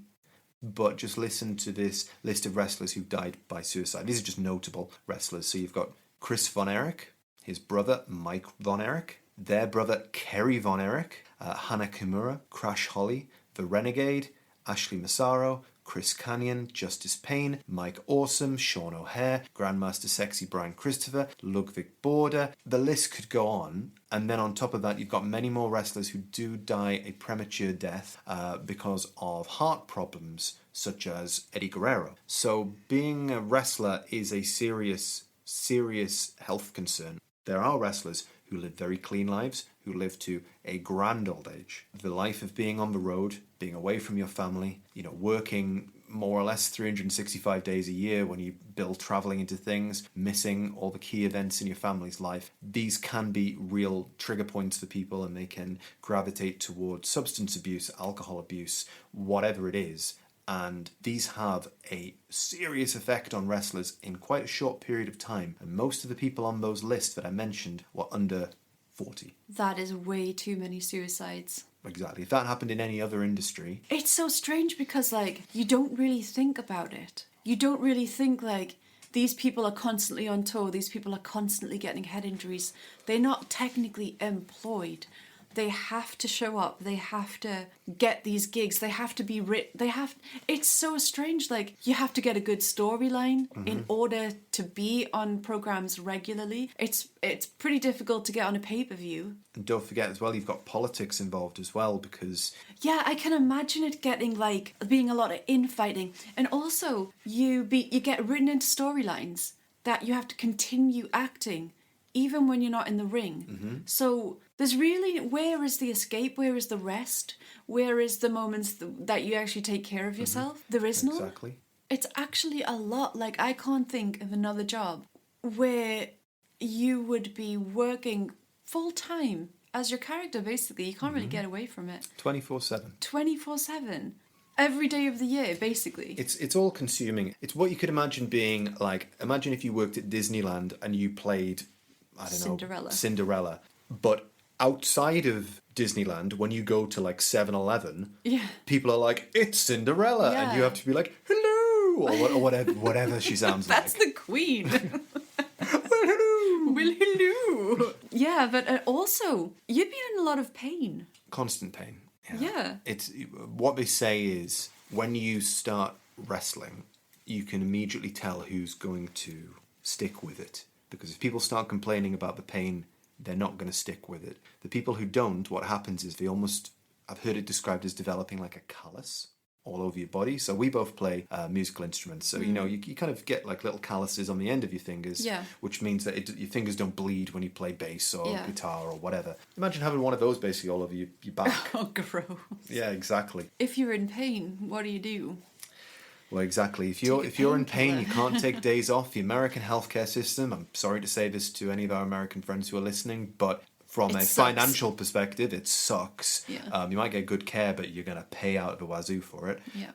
but just listen to this list of wrestlers who died by suicide. These are just notable wrestlers. So you've got Chris Von Erich, his brother Mike Von Erich, their brother Kerry Von Erich, Hana Kimura, Crash Holly, The Renegade, Ashley Massaro, Chris Canyon, Justice Payne, Mike Awesome, Sean O'Hare, Grandmaster Sexy Brian Christopher, Ludwig Border. The list could go on. And then on top of that, you've got many more wrestlers who do die a premature death because of heart problems, such as Eddie Guerrero. So being a wrestler is a serious health concern. There are wrestlers who live very clean lives, who live to a grand old age. The life of being on the road, being away from your family, working more or less 365 days a year when you build traveling into things, missing all the key events in your family's life. These can be real trigger points for people, and they can gravitate towards substance abuse, alcohol abuse, whatever it is. And these have a serious effect on wrestlers in quite a short period of time. And most of the people on those lists that I mentioned were under 40.
That is way too many suicides.
Exactly. If that happened in any other industry...
It's so strange because, you don't really think about it. You don't really think, these people are constantly on tour, these people are constantly getting head injuries. They're not technically employed. They have to show up. They have to get these gigs. They have to be it's so strange. You have to get a good storyline in order to be on programs regularly. It's pretty difficult to get on a pay-per-view.
And don't forget as well, you've got politics involved as well, because...
Yeah, I can imagine it getting, being a lot of infighting. And also, you get written into storylines that you have to continue acting even when you're not in the ring. So there's really, where is the escape? Where is the rest? Where is the moments that you actually take care of yourself? There is none.
Exactly.
It's actually a lot. I can't think of another job where you would be working full time as your character, basically. You can't really get away from it.
24/7.
24/7. Every day of the year, basically.
It's all consuming. It's what you could imagine being imagine if you worked at Disneyland and you played... Cinderella. But outside of Disneyland, when you go to 7-Eleven, people are like, it's Cinderella, and you have to be like, hello, or whatever she sounds
That's
like.
the queen.
Well, hello.
Well, hello. Yeah, but also, you'd be in a lot of pain.
Constant pain.
Yeah.
It's what they say is when you start wrestling, you can immediately tell who's going to stick with it. Because if people start complaining about the pain, they're not going to stick with it. The people who don't, what happens is I've heard it described as developing like a callus all over your body. So we both play musical instruments. So, you kind of get little calluses on the end of your fingers, which means that your fingers don't bleed when you play bass or guitar or whatever. Imagine having one of those basically all over your back.
Oh, gross.
Yeah, exactly.
If you're in pain, what do?
Well, exactly. If you're in pain, you can't take days off. The American healthcare system, I'm sorry to say this to any of our American friends who are listening, but from a financial perspective, it sucks.
Yeah.
You might get good care, but you're going to pay out the wazoo for it.
Yeah.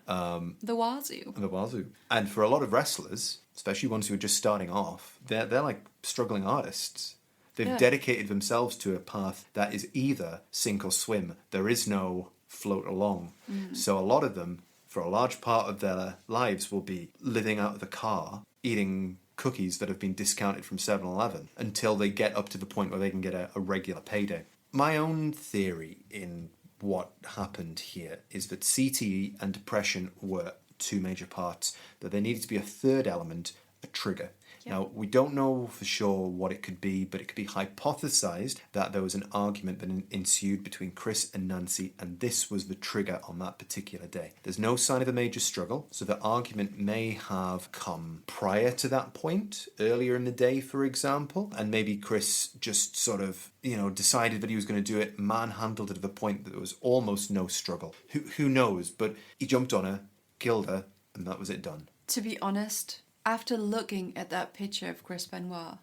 The wazoo.
And for a lot of wrestlers, especially ones who are just starting off, they're like struggling artists. They've dedicated themselves to a path that is either sink or swim. There is no float along. So a lot of them, for a large part of their lives, will be living out of the car, eating cookies that have been discounted from 7-Eleven until they get up to the point where they can get a regular payday. My own theory in what happened here is that CTE and depression were two major parts, that there needed to be a third element, a trigger. Now, we don't know for sure what it could be, but it could be hypothesized that there was an argument that ensued between Chris and Nancy, and this was the trigger on that particular day. There's no sign of a major struggle, so the argument may have come prior to that point, earlier in the day, for example, and maybe Chris just sort of, decided that he was going to do it, manhandled it to the point that there was almost no struggle. Who knows? But he jumped on her, killed her, and that was it done.
To be honest, after looking at that picture of Chris Benoit,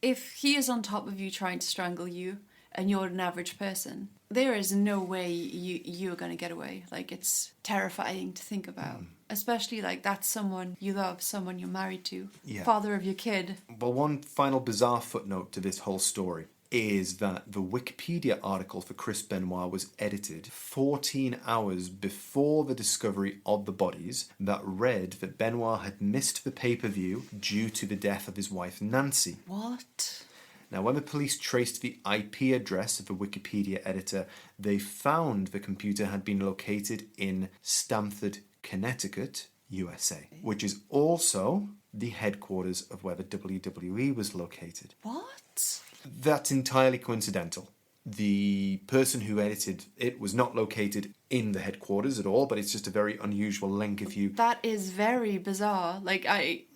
if he is on top of you trying to strangle you and you're an average person, there is no way you're going to get away. Like, it's terrifying to think about. Especially, like, that's someone you love, someone you're married to, father of your kid.
Well, one final bizarre footnote to this whole story is that the Wikipedia article for Chris Benoit was edited 14 hours before the discovery of the bodies, that read that Benoit had missed the pay-per-view due to the death of his wife Nancy.
What?
Now, when the police traced the IP address of the Wikipedia editor, they found the computer had been located in Stamford, Connecticut, USA, which is also the headquarters of where the WWE was located.
What?
That's entirely coincidental. The person who edited it was not located in the headquarters at all, but it's just a very unusual link if you...
That is very bizarre.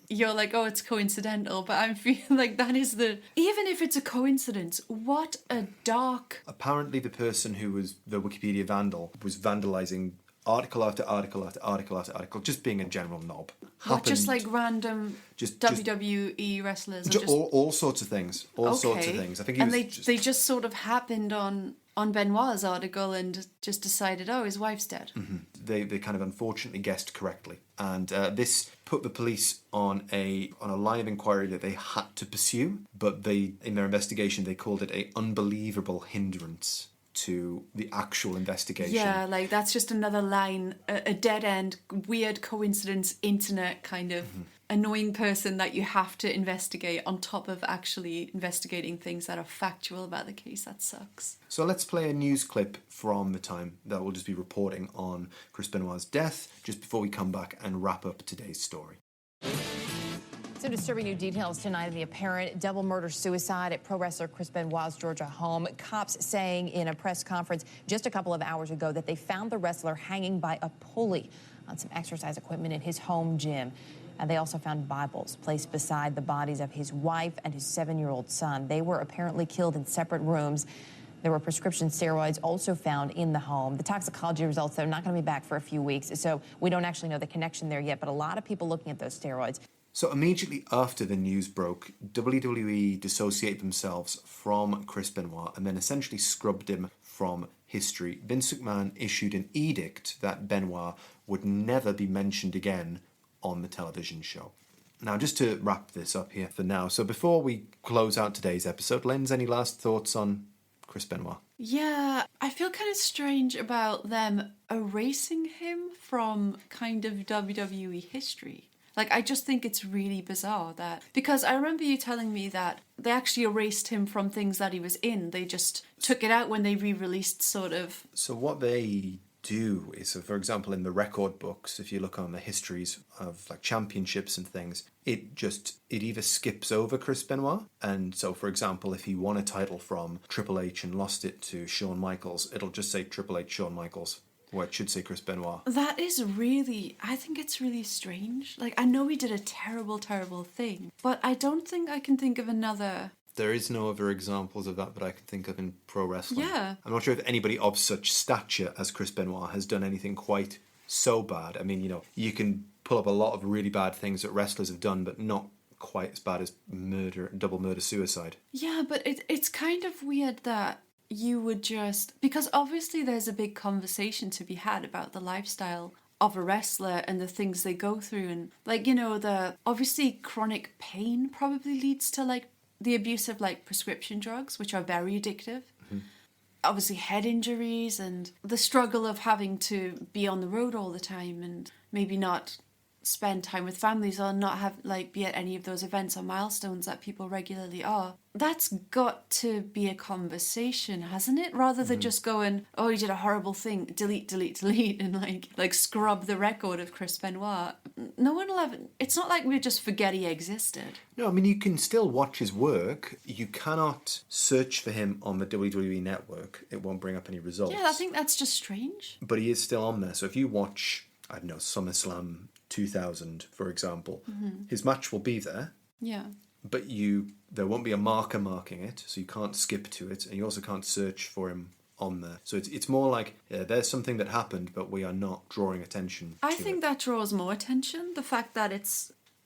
You're like, oh, it's coincidental, but I'm feeling like that is the... Even if it's a coincidence, what a dark...
Apparently the person who was the Wikipedia vandal was vandalising article after article after article after article, just being a general knob.
What, just like random WWE wrestlers?
All sorts of things. Sorts of things. I think
they just sort of happened on Benoit's article and just decided, oh, his wife's dead.
Mm-hmm. They kind of unfortunately guessed correctly. And this put the police on a line of inquiry that they had to pursue, but in their investigation, they called it an unbelievable hindrance to the actual investigation.
Yeah, like that's just another line, a dead end, weird coincidence, internet kind of annoying person that you have to investigate on top of actually investigating things that are factual about the case. That sucks.
So let's play a news clip from the time that will just be reporting on Chris Benoit's death just before we come back and wrap up today's story.
Some disturbing new details tonight of the apparent double murder-suicide at pro wrestler Chris Benoit's Georgia home. Cops saying in a press conference just a couple of hours ago that they found the wrestler hanging by a pulley on some exercise equipment in his home gym. And they also found Bibles placed beside the bodies of his wife and his 7-year-old son. They were apparently killed in separate rooms. There were prescription steroids also found in the home. The toxicology results, they're not going to be back for a few weeks, so we don't actually know the connection there yet, but a lot of people looking at those steroids.
So immediately after the news broke, WWE dissociated themselves from Chris Benoit and then essentially scrubbed him from history. Vince McMahon issued an edict that Benoit would never be mentioned again on the television show. Now, just to wrap this up here for now, so before we close out today's episode, Linz, any last thoughts on Chris Benoit?
Yeah, I feel kind of strange about them erasing him from kind of WWE history. Like, I just think it's really bizarre that... Because I remember you telling me that they actually erased him from things that he was in. They just took it out when they re-released, sort of...
So what they do is, so for example, in the record books, if you look on the histories of like championships and things, it either skips over Chris Benoit. And so, for example, if he won a title from Triple H and lost it to Shawn Michaels, it'll just say Triple H, Shawn Michaels. Well, it should say Chris Benoit.
That is really... I think it's really strange. Like, I know he did a terrible, terrible thing, but I don't think I can think of another...
There is no other examples of that I can think of in pro wrestling.
Yeah.
I'm not sure if anybody of such stature as Chris Benoit has done anything quite so bad. I mean, you can pull up a lot of really bad things that wrestlers have done, but not quite as bad as murder, double murder-suicide.
Yeah, but it's kind of weird that you would just... Because obviously there's a big conversation to be had about the lifestyle of a wrestler and the things they go through. And, like, the... Obviously, chronic pain probably leads to, like, the abuse of, like, prescription drugs, which are very addictive. Mm-hmm. Obviously, head injuries and the struggle of having to be on the road all the time and maybe not spend time with families or not have like be at any of those events or milestones that people regularly are. That's got to be a conversation, hasn't it? Rather than just going, oh, you did a horrible thing, delete, and like scrub the record of Chris Benoit. No one will ever. It's not like we just forget he existed.
No, I mean, you can still watch his work. You cannot search for him on the WWE network. It won't bring up any results.
Yeah, I think that's just strange.
But he is still on there. So if you watch, I don't know, SummerSlam 2000, for example, his match will be there.
Yeah.
But there won't be a marker marking it, so you can't skip to it, and you also can't search for him on there. So it's more like, there's something that happened, but we are not drawing attention to
I think that draws more attention. The fact that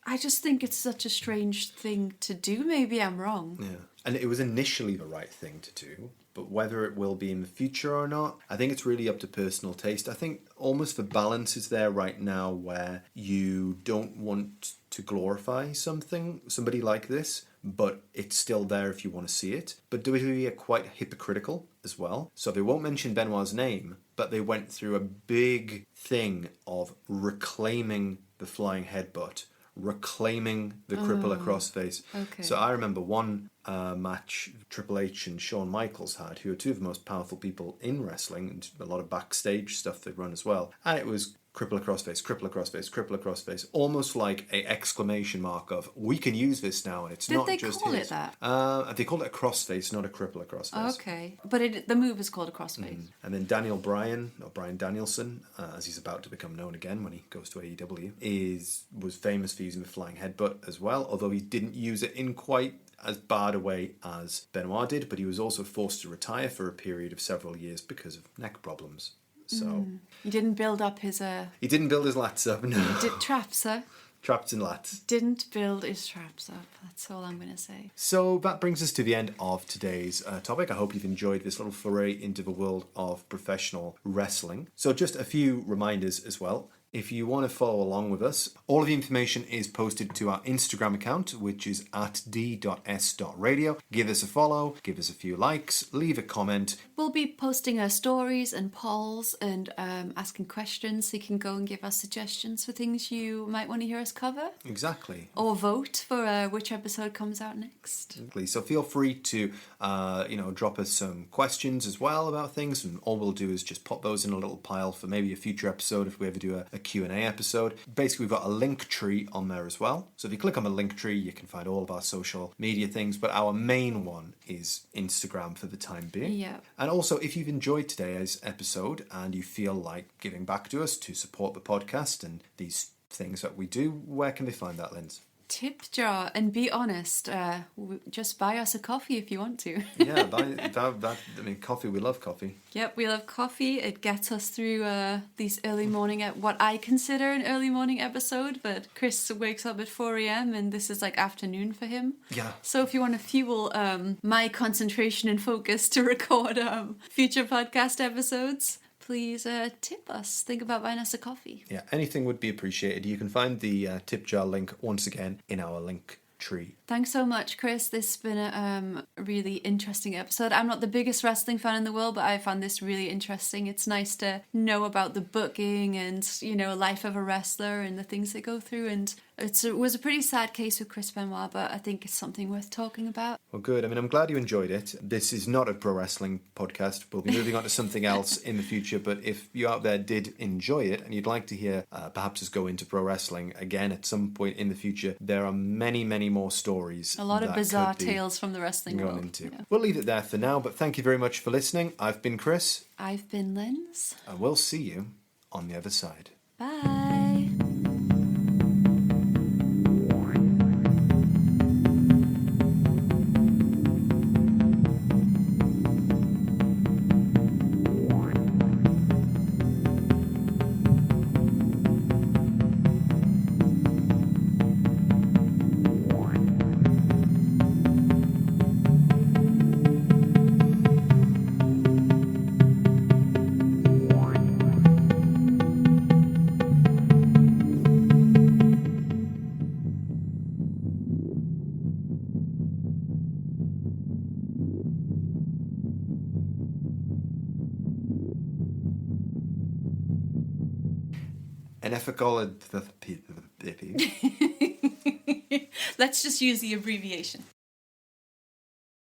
I just think it's such a strange thing to do. Maybe I'm wrong.
Yeah. And it was initially the right thing to do, but whether it will be in the future or not, I think it's really up to personal taste. I think almost the balance is there right now where you don't want to glorify somebody like this, but it's still there if you want to see it. But WWE are quite hypocritical as well. So they won't mention Benoit's name, but they went through a big thing of reclaiming the flying headbutt, reclaiming the cripple across face.
Okay.
So I remember one match Triple H and Shawn Michaels had, who are two of the most powerful people in wrestling, and a lot of backstage stuff they run as well. And it was cripple across face, cripple across face, cripple across face, almost like a exclamation mark of, we can use this now, and it's not just his.
Did they call it that?
They called it a crossface, not a cripple across face.
Okay. But the move is called a crossface.
And then Daniel Bryan, or Bryan Danielson, as he's about to become known again when he goes to AEW, was famous for using the flying headbutt as well, although he didn't use it in quite as bad a way as Benoit did, but he was also forced to retire for a period of several years because of neck problems. So
He didn't build up his...
He didn't build his lats up, no.
Did traps, huh?
Traps and lats.
Didn't build his traps up. That's all I'm going to say.
So that brings us to the end of today's topic. I hope you've enjoyed this little foray into the world of professional wrestling. So just a few reminders as well. If you want to follow along with us, all of the information is posted to our Instagram account, which is at d.s.radio. Give us a follow, give us a few likes, leave a comment.
We'll be posting our stories and polls and asking questions, so you can go and give us suggestions for things you might want to hear us cover.
Exactly.
Or vote for which episode comes out next.
Exactly. So feel free to, drop us some questions as well about things, and all we'll do is just pop those in a little pile for maybe a future episode if we ever do a Q&A episode. Basically, we've got a link tree on there as well. So if you click on the link tree, you can find all of our social media things, but our main one is Instagram for the time being.
Yeah.
And also, if you've enjoyed today's episode and you feel like giving back to us to support the podcast and these things that we do, where can they find that, Linz?
Tip jar, and be honest, just buy us a coffee if you want to.
Yeah, coffee, we love coffee.
Yep, we love coffee. It gets us through these early morning, what I consider an early morning episode, but Chris wakes up at 4 a.m. and this is like afternoon for him.
Yeah.
So if you want to fuel my concentration and focus to record future podcast episodes, please tip us. Think about buying us a coffee.
Yeah, anything would be appreciated. You can find the tip jar link once again in our link tree.
Thanks so much, Chris. This has been a really interesting episode. I'm not the biggest wrestling fan in the world, but I found this really interesting. It's nice to know about the booking and, life of a wrestler and the things they go through. And it was a pretty sad case with Chris Benoit, but I think it's something worth talking about.
Well, good. I mean, I'm glad you enjoyed it. This is not a pro wrestling podcast. We'll be moving on to something else in the future. But if you out there did enjoy it and you'd like to hear perhaps us go into pro wrestling again at some point in the future, there are many, many more stories.
A lot of bizarre tales from the wrestling world.
Into. Yeah. We'll leave it there for now, but thank you very much for listening. I've been Chris.
I've been Linz.
And we'll see you on the other side.
Bye.
Bippy.
Let's just use the abbreviation.